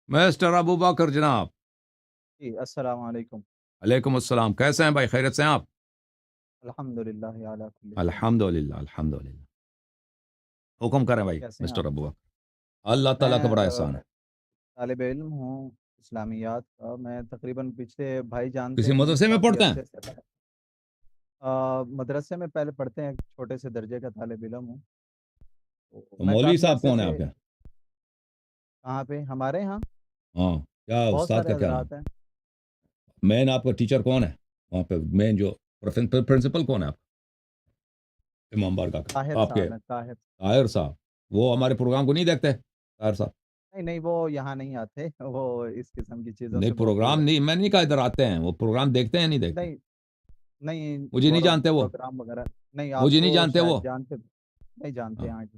Mister ابو بکر جناب، جی السلام علیکم۔ علیکم السلام، کیسے ہیں بھائی؟ خیریت سے ہیں آپ؟ الحمدللہ علی کل حال۔ الحمدللہ الحمدللہ، حکم کریں بھائی کیسے ہیں آپ؟ مسٹر ابو بکر۔ اللہ تعالیٰ کا میں بڑا احسان ہے۔ طالب علم ہوں اسلامیات کا۔ میں تقریباً پچھلے بھائی جانتے کسی ہیں مدرسے میں کافی پڑھتے ہیں؟ عرصے سے مدرسے میں پہلے پڑھتے ہیں، چھوٹے سے درجے کا طالب علم ہوں۔ تو تو میں مولوی کافی صاحب عرصے کون ہے سے آپ کے؟ کہاں پہ ہمارے ہاں ہاں، کیا بہت استاد سارے کا کیا نام؟ حضرات ہیں۔ مین آپ کا ٹیچر کون ہے وہاں پہ؟ مین جو پرنسپل کون ہے آپ کا؟ امام بارگاہ طاہر کا آپ کے؟ صاحب ہیں، طاہر۔ طاہر صاحب، وہ ہمارے پروگرام کو نہیں دیکھتے طاہر صاحب؟ نہیں نہیں، وہ یہاں نہیں آتے، وہ اس قسم کی چیزوں نہیں سے بہت دور پروگرام ہے۔ نہیں، میں نہیں کہا ادھر آتے ہیں، وہ پروگرام دیکھتے ہیں نہیں دیکھتے؟ نہیں نہیں، مجھے نہیں جانتے وہ، پروگرام وغیرہ نہیں، آپ مجھے نہیں کو جانتے وہ۔ شاید جانتے، نہیں جانتے ہاں، ہیں آج۔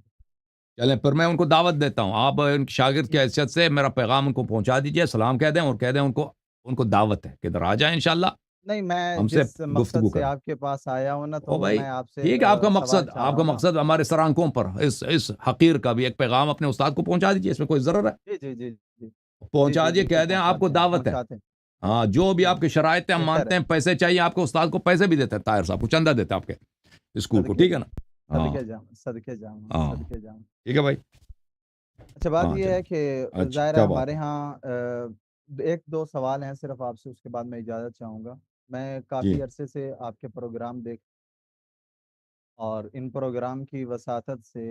چلیں پھر میں ان کو دعوت دیتا ہوں، آپ ان کی شاگرد کی ٹھیک۔ حیثیت سے میرا پیغام ان کو پہنچا دیجئے، سلام کہہ دیں اور کہہ دیں ان کو دعوت ہے کہ ادھر آ جائیں انشاءاللہ نہیں، میں ہم سے جس مقصد گفتگو سے کریں۔ آپ کے پاس آیا ہوں نا، او تو بھائی میں آپ سے ٹھیک ہے، آپ کا سوال مقصد چاہ رہا ہوں نا۔ ہمارے سر آنکھوں پر اس حقیر کا بھی ایک پیغام اپنے استاد کو پہنچا دیجئے، اس میں کوئی ضرر ہے؟ جی جی جی جی جی پہنچا جی، دیجئے، بالکل کہہ دیں آپ کو پہنچاتے ہیں، دعوت ہے۔ پہنچاتے ہیں۔ ہاں، جو بھی آپ ٹھیک، کی شرائط ہیں ہم بہتر ہے۔ مانتے ہیں، پیسے چاہیے آپ کو، استاد کو پیسے بھی دیتے ہیں، طاہر صاحب کو چندہ دیتے ہیں آپ کے اسکول کو، صدقے ٹھیک ہے نا؟ ہاں صدقے جاؤں، صدقے جاؤں، ہاں، صدقے جاؤں۔ ٹھیک ہے بھائی۔ اچھا، بات ہاں یہ ہے جناب، کہ اچھا ظاہر ہے کیا بات ہمارے ہے؟ ہاں ایک دو سوال ہیں صرف آپ سے، اس کے بعد میں اجازت چاہوں گا۔ میں جی کافی عرصے سے آپ کے پروگرام دیکھ، اور ان پروگرام کی وساطت سے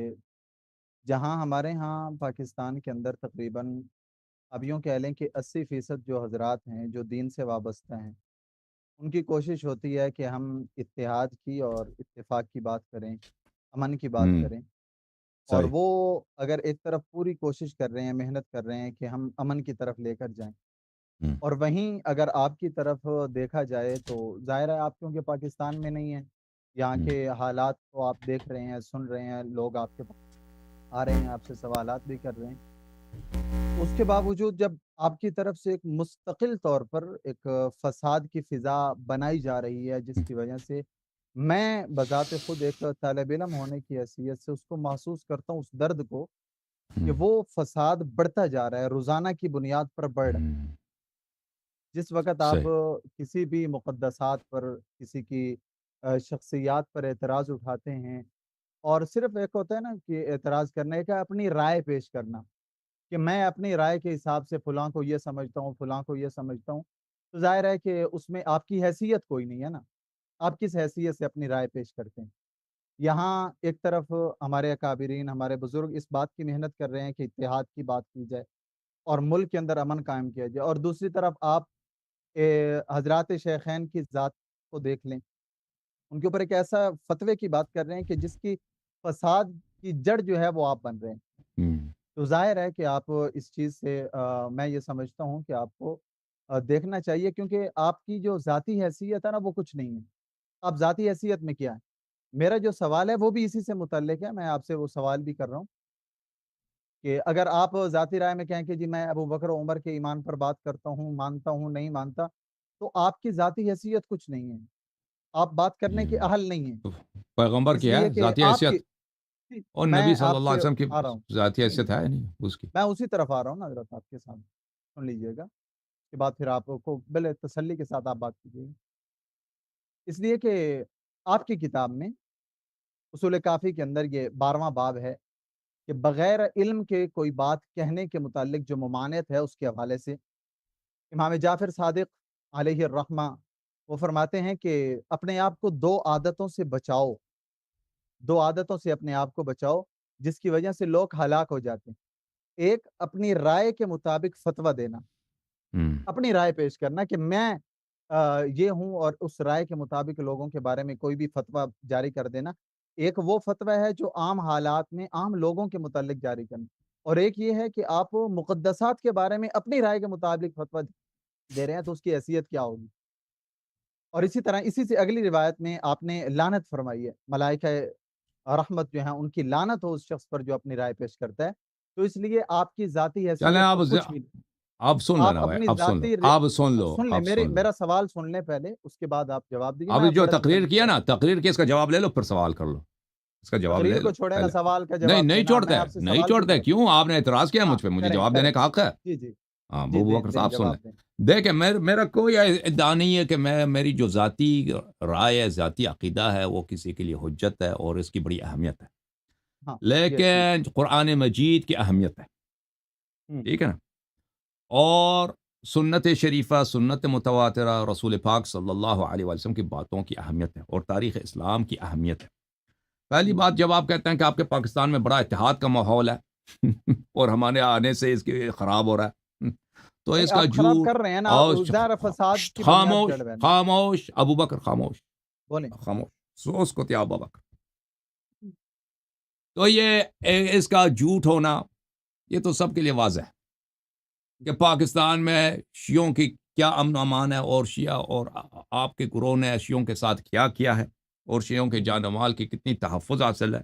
جہاں ہمارے ہاں پاکستان کے اندر تقریباً اب یوں کہہ لیں کہ 80% جو حضرات ہیں جو دین سے وابستہ ہیں، ان کی کوشش ہوتی ہے کہ ہم اتحاد کی اور اتفاق کی بات کریں، امن کی بات ہوں، کریں۔ اور صحیح۔ وہ اگر ایک طرف پوری کوشش کر رہے ہیں، محنت کر رہے ہیں کہ ہم امن کی طرف لے کر جائیں، ہوں، اور وہیں اگر آپ کی طرف دیکھا جائے تو ظاہر ہے آپ کیونکہ پاکستان میں نہیں ہیں، یہاں ہوں، کے حالات کو آپ دیکھ رہے ہیں، سن رہے ہیں، لوگ آپ کے پاس آ رہے ہیں، آپ سے سوالات بھی کر رہے ہیں۔ اس کے باوجود جب آپ کی طرف سے ایک مستقل طور پر ایک فساد کی فضا بنائی جا رہی ہے، جس ہوں، کی وجہ سے میں بذات خود ایک طالب علم ہونے کی حیثیت سے اس کو محسوس کرتا ہوں، اس درد کو، کہ ہوں، وہ فساد بڑھتا جا رہا ہے، روزانہ کی بنیاد پر بڑھ رہا ہے۔ ہوں، جس وقت آپ صحیح۔ کسی بھی مقدسات پر، کسی کی شخصیات پر اعتراض اٹھاتے ہیں، اور صرف ایک ہوتا ہے نا کہ اعتراض کرنا، ایک ہے اپنی رائے پیش کرنا، کہ میں اپنی رائے کے حساب سے فلاں کو یہ سمجھتا ہوں، فلاں کو یہ سمجھتا ہوں، تو ظاہر ہے کہ اس میں آپ کی حیثیت کوئی نہیں ہے نا، آپ کس حیثیت سے اپنی رائے پیش کرتے ہیں؟ یہاں ایک طرف ہمارے اکابرین، ہمارے بزرگ اس بات کی محنت کر رہے ہیں کہ اتحاد کی بات کی جائے اور ملک کے اندر امن قائم کیا جائے، اور دوسری طرف آپ حضرات شیخین کی ذات کو دیکھ لیں، ان کے اوپر ایک ایسا فتوے کی بات کر رہے ہیں کہ جس کی فساد کی جڑ جو ہے وہ آپ بن رہے ہیں۔ ہوں، تو ظاہر ہے کہ آپ اس چیز سے میں یہ سمجھتا ہوں کہ آپ کو دیکھنا چاہیے، کیونکہ آپ کی جو ذاتی حیثیت ہے نا وہ کچھ نہیں ہے۔ آپ ذاتی حیثیت میں کیا ہے؟ میرا جو سوال ہے وہ بھی اسی سے متعلق ہے، میں آپ سے وہ سوال بھی کر رہا ہوں کہ اگر آپ ذاتی رائے میں کہیں کہ جی میں ابو بکر و عمر کے ایمان پر بات کرتا ہوں، مانتا ہوں، نہیں مانتا، تو آپ کی ذاتی حیثیت کچھ نہیں ہے، آپ بات کرنے کے ہوں، اہل نہیں ہیں، تو پیغمبر اس کی ہے لیے کہ ذاتی آپ کی، حیثیت، اور میں نبی صلی آپ اللہ سے علیہ وسلم کی آ رہا ہوں، ذاتی نہیں حیثیت ہے نہیں اس کی؟ میں اسی طرف آ رہا ہوں نا حضرت، آپ کے سامنے سن لیجئے گا، اس کے بعد پھر آپ کو بڑے تسلی کے ساتھ آپ بات کیجیے گا۔ اس لیے کہ آپ کی کتاب میں اصول کافی کے اندر یہ 12واں باب ہے کہ بغیر علم کے کوئی بات کہنے کے متعلق جو ممانعت ہے، اس کے حوالے سے امام جعفر صادق علیہ الرحمہ وہ فرماتے ہیں کہ اپنے آپ کو دو عادتوں سے بچاؤ، دو عادتوں سے اپنے آپ کو بچاؤ جس کی وجہ سے لوگ ہلاک ہو جاتے ہیں۔ ایک، اپنی رائے کے مطابق فتویٰ دینا، ہوں، اپنی رائے پیش کرنا کہ میں یہ ہوں، اور اس رائے کے مطابق لوگوں کے بارے میں کوئی بھی فتویٰ جاری کر دینا۔ ایک وہ فتویٰ ہے جو عام حالات میں عام لوگوں کے متعلق جاری کرنا، اور ایک یہ ہے کہ آپ مقدسات کے بارے میں اپنی رائے کے مطابق فتویٰ دے رہے ہیں، تو اس کی حیثیت کیا ہوگی؟ اور اسی طرح اسی سے اگلی روایت میں آپ نے لعنت فرمائی ہے، ملائکہ رحمت جو ہیں ان کی لعنت ہو اس شخص پر جو اپنی رائے پیش کرتا ہے۔ تو اس لیے آپ کی ذاتی چلیں حیثیت تو کچھ بھی نہیں، آپ سن آپ لینا بھائی، اپنی اب سن لو، ذاتی آپ سن لو، سن لیں، آپ سن لو۔ میرا سوال سن لیں پہلے، اس کے بعد آپ جواب دیجیے، میں ابھی آپ جو بڑے تقریر تسلی سے کیا نا، جواب دوں۔ تقریر کے اس کا جواب لے لو، پھر سوال کر لو، اس کا جواب لے تقریر لو کو چھوڑے نا، پہلے۔ سوال کا نہیں جواب نہیں دینا، چھوڑتے، میں آپ سے نہیں سوال کیوں چھوڑتے، کرتا ہوں؟ کیوں؟ آپ نے اعتراض کیا ہاں، مجھ پہ، مجھے کریں جواب کریں، دینے کا حق ہے۔ جی جی ہاں جی ابو دیں بکر دیں صاحب سن لیں. جواب دیں. دیکھیں میرا کوئی ادعا نہیں ہے کہ میری جو ذاتی رائے ہے، ذاتی عقیدہ ہے، وہ کسی کے لیے حجت ہے اور اس کی بڑی اہمیت ہے، ہاں یہ ٹھیک. لیکن قرآن مجید کی اہمیت ہے. ہوں، ٹھیک ہے نا. اور سنت شریفہ، سنت متواترہ، رسول پاک صلی اللہ علیہ وسلم کی باتوں کی اہمیت ہے اور تاریخ اسلام کی اہمیت ہے. پہلی ہوں. بات، جب آپ کہتے ہیں کہ آپ کے پاکستان میں بڑا اتحاد کا ماحول ہے اور ہمارے آنے سے اس کے خراب ہو رہا ہے، تو نہیں اس کا آپ خراب جھوٹ. کر رہے ہیں نا، آپ اور ظاہر فساد کی بنیاد خاموش جڑ رہے ہیں نا. خاموش ابو بکر، خاموش بولیں. خاموش، سوس کو تیا ابو بکر. تو یہ اس کا جھوٹ ہونا، یہ تو سب کے لیے واضح ہے کہ پاکستان میں شیعوں کی کیا امن و امان ہے، اور شیعہ اور آپ کے گروہ نے شیعوں کے ساتھ کیا کیا ہے، اور شیعوں کے جان و مال کی کتنی تحفظ حاصل ہے.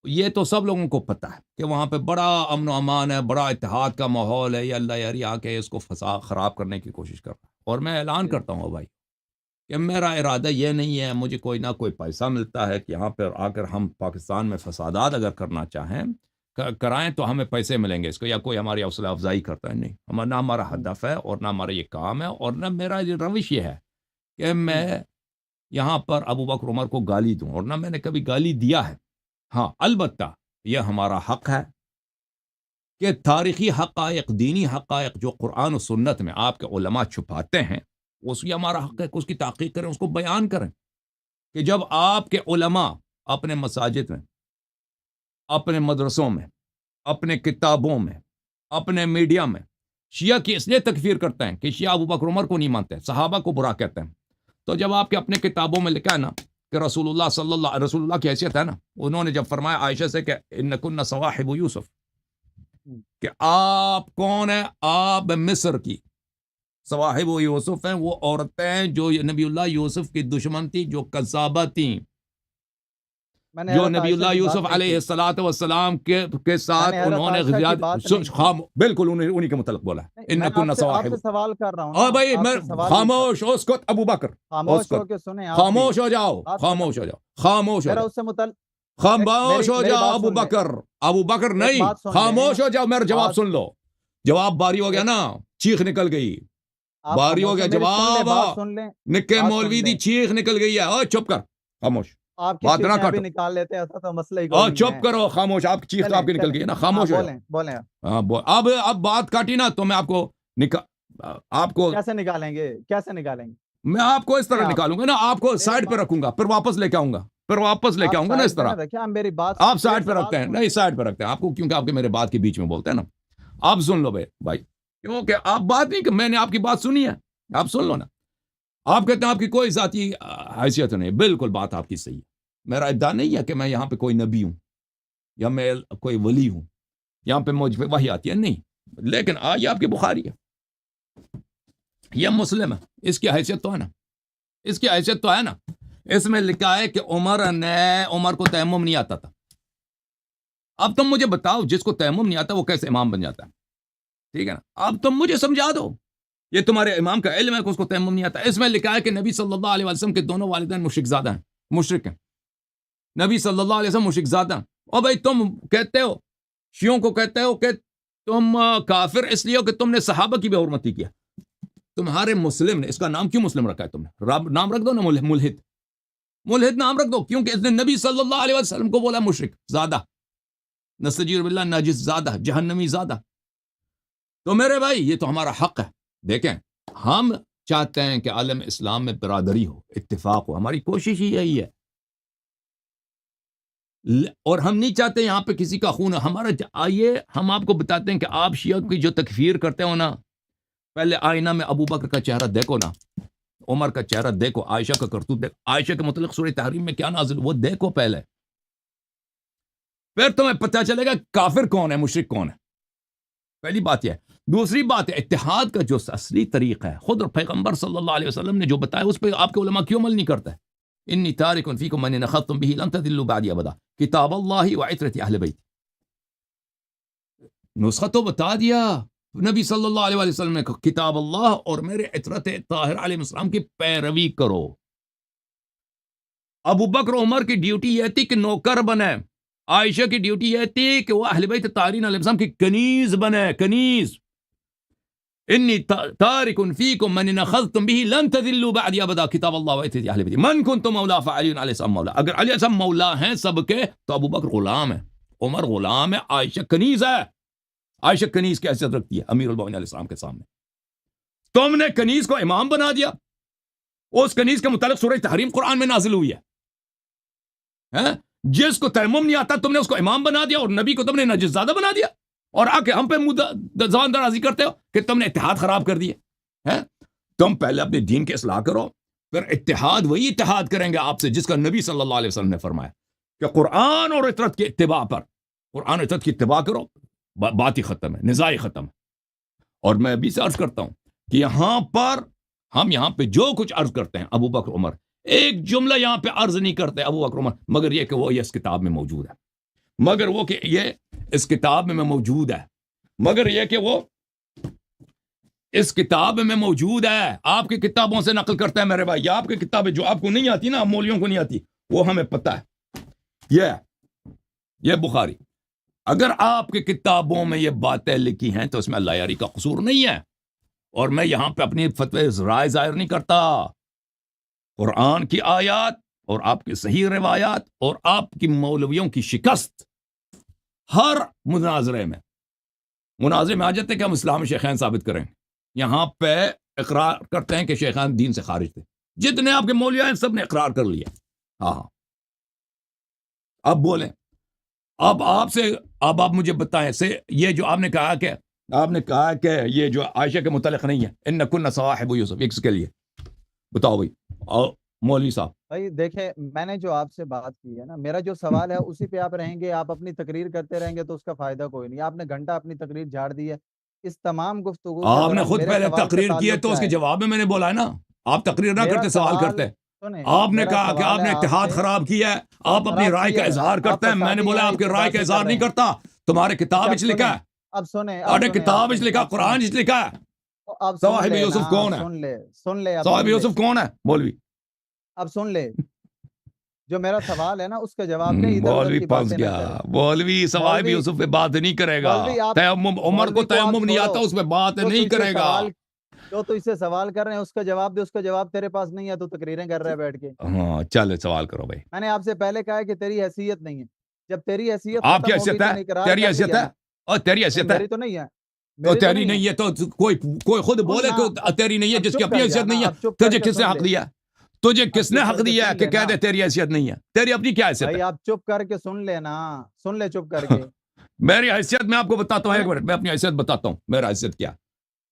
یہ تو سب لوگوں کو پتہ ہے کہ وہاں پہ بڑا امن و امان ہے، بڑا اتحاد کا ماحول ہے. یہ اللہ یاری آ کے اس کو خراب کرنے کی کوشش کر رہا ہے. اور میں اعلان کرتا ہوں بھائی کہ میرا ارادہ یہ نہیں ہے، مجھے کوئی نہ کوئی پیسہ ملتا ہے کہ یہاں پر آ کر ہم پاکستان میں فسادات اگر کرنا چاہیں کرائیں تو ہمیں پیسے ملیں گے اس کو، یا کوئی ہماری حوصلہ افزائی کرتا ہے. نہیں، نہ ہمارا ہدف ہے اور نہ ہمارا یہ کام ہے، اور نہ میرا یہ روش یہ ہے کہ میں یہاں پر ابو بکر عمر کو گالی دوں، اور نہ میں نے کبھی گالی دیا ہے. ہاں البتہ یہ ہمارا حق ہے کہ تاریخی حقائق، دینی حقائق جو قرآن و سنت میں آپ کے علماء چھپاتے ہیں، اس یہ ہمارا حق ہے کہ اس کی تحقیق کریں، اس کو بیان کریں. کہ جب آپ کے علماء اپنے مساجد میں، اپنے مدرسوں میں، اپنے کتابوں میں، اپنے میڈیا میں شیعہ کی اس لیے تکفیر کرتے ہیں کہ شیعہ ابو بکر عمر کو نہیں مانتے، صحابہ کو برا کہتے ہیں، تو جب آپ کے اپنے کتابوں میں لکھا ہے نا کہ رسول اللہ کی حیثیت ہے نا، انہوں نے جب فرمایا عائشہ سے کہ انکن صواحب یوسف، کہ آپ کون ہیں؟ آپ مصر کی صواحب یوسف ہیں، وہ عورتیں جو نبی اللہ یوسف کی دشمن تھی، جو کذابہ تھیں، میں نے جو حضرت نبی عائشہ اللہ کی بات یوسف نہیں علیہ کی. الصلاۃ والسلام کے میں ساتھ نے حضرت انہوں نے عائشہ کی غزیات بات نہیں کی. بالکل انہیں کے متعلق بولا نہیں، ان میں کن آپ سے صواحب. سوال کر رہا ہوں اور نا، بھائی آپ میں سے سوال بھی کر. خاموش، اسکت ابو بکر، خاموش ہو اسکت، کے سنیں آپ بھی خاموش ہو جاؤ، بات ختم. خاموش ہو جاؤ، خاموش ہو میرا جاؤ، اس سے متعلق خاموش ہو میری جاؤ بات ابو سن لیں. بکر. ابو بکر ایک نہیں، بات سن لیں. خاموش ہو جاؤ، میرا جواب بات سن لو. جواب باری ہو گیا ایک نا، چیخ نکل گئی، آپ باری ہو خاموش گیا ہیں، میری سن لیں، جواب. بات سن لیں. نکے بات مولوی سن دی لیں. چیخ نکل گئی ہے. او چپ کر، خاموش، آپ کی بات نہ چیخیں ابھی کاٹو. نکال لیتے ہیں، ایسا تو مسئلہ ہی او کوئی نہیں چپ ہے. کرو، خاموش. آپ کی چیخ تو چلیں آپ کی نکل چلیں. گئی ہے نا، ہاں خاموش ہو جاؤ. بولیں بولیں. ہاں اب بات کاٹی نا تو میں آپ کو آپ کو کیسے نکالیں گے؟ کیسے نکالیں گے؟ میں آپ کو اس نہیں طرح آپ نکالوں گا نا، آپ کو ایک سائڈ پہ بات رکھوں گا، پھر واپس لے کے آؤں گا، پھر واپس لے کے آپ آؤں گا نا اس سائڈ پہ طرح. نہ رکھیں، آپ میری بات آپ میرے سائڈ پہ سوال رکھتے ہیں، سن نہیں لیں. سائڈ پہ رکھتے ہیں آپ کو، کیونکہ آپ کے میرے بات کے بیچ میں بولتے ہیں نا. آپ سن لو بھائی، کیونکہ آپ بات نہیں کہ میں نے آپ کی بات سنی ہے، آپ سن لو نا. آپ کہتے ہیں آپ کی کوئی ذاتی حیثیت نہیں، بالکل بات آپ کی صحیح ہے. میرا ادعا نہیں ہے کہ میں یہاں پہ کوئی نبی ہوں یا میں کوئی ولی ہوں، یہاں پہ مجھ پہ وحی آتی ہے، نہیں. لیکن یہ آپ کی بخاری ہے، یہ مسلم ہے، اس کی حیثیت تو ہے نا، اس کی حیثیت تو ہے نا. اس میں لکھا ہے کہ عمر کو تیمم نہیں آتا تھا. اب تم مجھے بتاؤ، جس کو تیمم نہیں آتا وہ کیسے امام بن جاتا ہے؟ ٹھیک ہے نا، اب تم مجھے سمجھا دو. یہ تمہارے امام کا علم ہے کہ اس کو تیمم نہیں آتا. اس میں لکھا ہے کہ نبی صلی اللہ علیہ وسلم کے دونوں والدین مشرک زادہ ہیں، مشرک ہیں. نبی صلی اللہ علیہ وسلم مشرک زادہ ہیں. اور بھائی تم کہتے ہو، شیعوں کو کہتے ہو کہ تم کافر اس لیے ہو کہ تم نے صحابہ کی بے حرمتی کیا. تمہارے مسلم نے، اس کا نام کیوں مسلم رکھا ہے تم نے؟ نام رکھ دو نا ملحد نام رکھ دو، کیونکہ اس نے نبی صلی اللہ علیہ وسلم کو بولا مشرک زادہ، نستجیر باللہ، ناجس زادہ، جہنمی زادہ. تو میرے بھائی یہ تو ہمارا حق ہے. دیکھیں، ہم چاہتے ہیں کہ عالم اسلام میں برادری ہو، اتفاق ہو، ہماری کوشش ہی یہی ہے. اور ہم نہیں چاہتے یہاں پہ کسی کا خون. آئیے ہم آپ کو بتاتے ہیں کہ آپ شیعہ کی جو تکفیر کرتے ہو نا، پہلے آئینہ میں ابو بکر کا چہرہ دیکھو نا، عمر کا چہرہ دیکھو، عائشہ کا کرتوت دیکھو، عائشہ کے متعلق سورہ تحریم میں کیا نازل وہ دیکھو پہلے، پھر تمہیں پتہ چلے گا کافر کون ہے، مشرک کون ہے. پہلی بات یہ ہے. دوسری بات ہے، اتحاد کا جو اصلی طریقہ ہے، خود پیغمبر صلی اللہ علیہ وسلم نے جو بتایا، اس پہ آپ کے علماء کیوں عمل نہیں کرتے؟ انی تارک فیکم من ان اخذتم به لن تضلوا بعدی ابدا، کتاب اللہ وعترت اہل بیت. نسخہ تو بتا دیا نبی صلی اللہ علیہ وسلم نے، کتاب اللہ اور میرے عترت طاہر علیہ السلام کی پیروی کرو. ابو بکر عمر کی ڈیوٹی یہ تھی کہ نوکر بنے، عائشہ کی ڈیوٹی یہ تھی کہ وہ اہل بیت طاہرین علیہ السلام کی کنیز بنے، کنیز. انی تارک فیکم من اخذتم به لن تذلوا بعد ابدا کتاب اللہ و ایتی اہل بیت من کنت مولا فعلی علیہ السلام مولا. اگر علیہ السلام مولا ہیں سب کے تو ابو بکر غلام ہے، عمر غلام ہے، عائشہ کنیز ہے. عائشہ کنیز کی حیثیت رکھتی ہے امیر المومنین علیہ السلام کے سامنے. تم نے کنیز کو امام بنا دیا. اس کنیز کے متعلق سورہ تحریم قرآن میں نازل ہوئی ہے. جس کو تیمم نہیں آتا تم نے اس کو امام بنا دیا، اور نبی کو تم نے نجس زادہ بنا دیا، اور آ کے ہم پہ زبان درازی کرتے ہو کہ تم نے اتحاد خراب کر دیا ہے. تم پہلے اپنے دین کی اصلاح کرو، پھر اتحاد وہی اتحاد کریں گے آپ سے جس کا نبی صلی اللہ علیہ وسلم نے فرمایا کہ قرآن اور اطرت کے اتباع پر، قرآن اور اطرت کی اتباع کرو، بات ہی ختم ہے، نزاع ہی ختم ہے. اور میں ابھی سے عرض کرتا ہوں کہ یہاں پر ہم یہاں پہ جو کچھ عرض کرتے ہیں ابو بکر عمر، ایک جملہ یہاں پہ عرض نہیں کرتے ابو بکر عمر، مگر یہ کہ وہ یہ اس کتاب میں موجود ہے، مگر وہ کہ یہ اس کتاب میں موجود ہے، مگر یہ کہ وہ اس کتاب میں موجود ہے. آپ کی کتابوں سے نقل کرتا ہے میرے بھائی. آپ کی کتابیں جو آپ کو نہیں آتی نا، مولویوں کو نہیں آتی، وہ ہمیں پتہ ہے. یہ بخاری، اگر آپ کی کتابوں میں یہ باتیں لکھی ہیں تو اس میں اللہ یاری کا قصور نہیں ہے. اور میں یہاں پہ اپنی فتوی رائے ظاہر نہیں کرتا. قرآن کی آیات اور آپ کی صحیح روایات اور آپ کی مولویوں کی شکست ہر مناظرے میں آ جاتے کہ ہم اسلام شیخین ثابت کریں. یہاں پہ اقرار کرتے ہیں کہ شیخان دین سے خارج تھے. جتنے آپ کے مولوی ہیں سب نے اقرار کر لیا. ہاں اب بولیں. اب آپ مجھے بتائیں سے یہ جو آپ نے کہا کہ یہ جو عائشہ کے متعلق نہیں ہے، ان کن صواحب یوسف، ایک کے لیے بتاؤ بھائی. اور مولوی صاحب بھائی دیکھیں، میں نے جو آپ سے بات کی ہے نا، میرا جو سوال ہے اسی پہ آپ رہیں گے، آپ اپنی تقریر کرتے رہیں گے تو اس کا فائدہ کوئی نہیں. آپ نے گھنٹہ اپنی تقریر جھاڑ دی ہے. اس تمام گفتگو کے آپ نے دوران خود میرے پہلے سوال سے تقریر کی ہے تعلق تو اس کیا کے ہے؟ جواب میں نے بولا ہے نا، آپ تقریر نہ میرا کرتے، سوال کرتے. سنیں، آپ نے میرا کہا کہ سوال آپ ہے نے آپ اتحاد سے، خراب کیا ہے، آپ اپنی خراب رائے کا کیا ہے، اظہار آپ کرتے ہیں. میں نے فسادی بولا ہیں، آپ اس کے سے رائے کا باتیں اظہار کر رہے نہیں ہیں. کرتا. تمہارے کتاب اچھا وچ لکھا ہے، اب سنیں، تمہارے کتاب وچ لکھا، قرآن وچ لکھا ہے. اب سن صواحب لے نا، یوسف کون ہے؟ سن لے اب صواحب سن لے، یوسف کون ہے مولوی؟ اب سن لے. جو میرا سوال ہے نا اس کا جواب دے، ادھر ادھر مولوی کی پھنس باتیں نہ کرے. گیا. مولوی صواحب مولوی یوسف پہ بات نہیں کرے گا. مولوی آپ تیمم، عمر کو مولوی کو آپ تیمم نہیں چھوڑو. آتا، اس پہ بات جو تو نہیں اسے کرے گا. سوال جو تو اسے سوال کر رہے ہیں اس کا جواب دے. اس کا جواب تیرے پاس نہیں ہے تو تقریریں کر رہا ہے بیٹھ کے. ہاں چل سوال کرو بھائی. میں نے آپ سے پہلے کہا ہے کہ تیری حیثیت نہیں ہے. جب تیری حیثیت آپ کی ختم ہوگی حیثیت تو ہے؟ اقرار تیری کر حیثیت لیا ہے؟ نا. اور تیری نہیں حیثیت ہے میری تو نہیں ہے، تو میری تو تیری نہیں نہیں ہے. ہے تو کوئی خود سن بولے نا، کہ تیری نہیں ہے. اب جس کی چپ اپنی کر حیثیت جانا، نہیں ہے اب چپ کر تجھے کے کس نے سن حق لے، دیا؟ تجھے اب کس نے چپ حق کر کے دیا ہے سن کہ لے کہہ نا. دے تیری حیثیت نہیں ہے؟ تیری اپنی کیا حیثیت بھائی ہے؟ آپ چپ کر کے سن لے نا، سن لے چپ کر کے. میری حیثیت میں آپ کو بتاتا ہوں، سن. ایک منٹ میں اپنی حیثیت بتاتا ہوں. میرا حیثیت کیا؟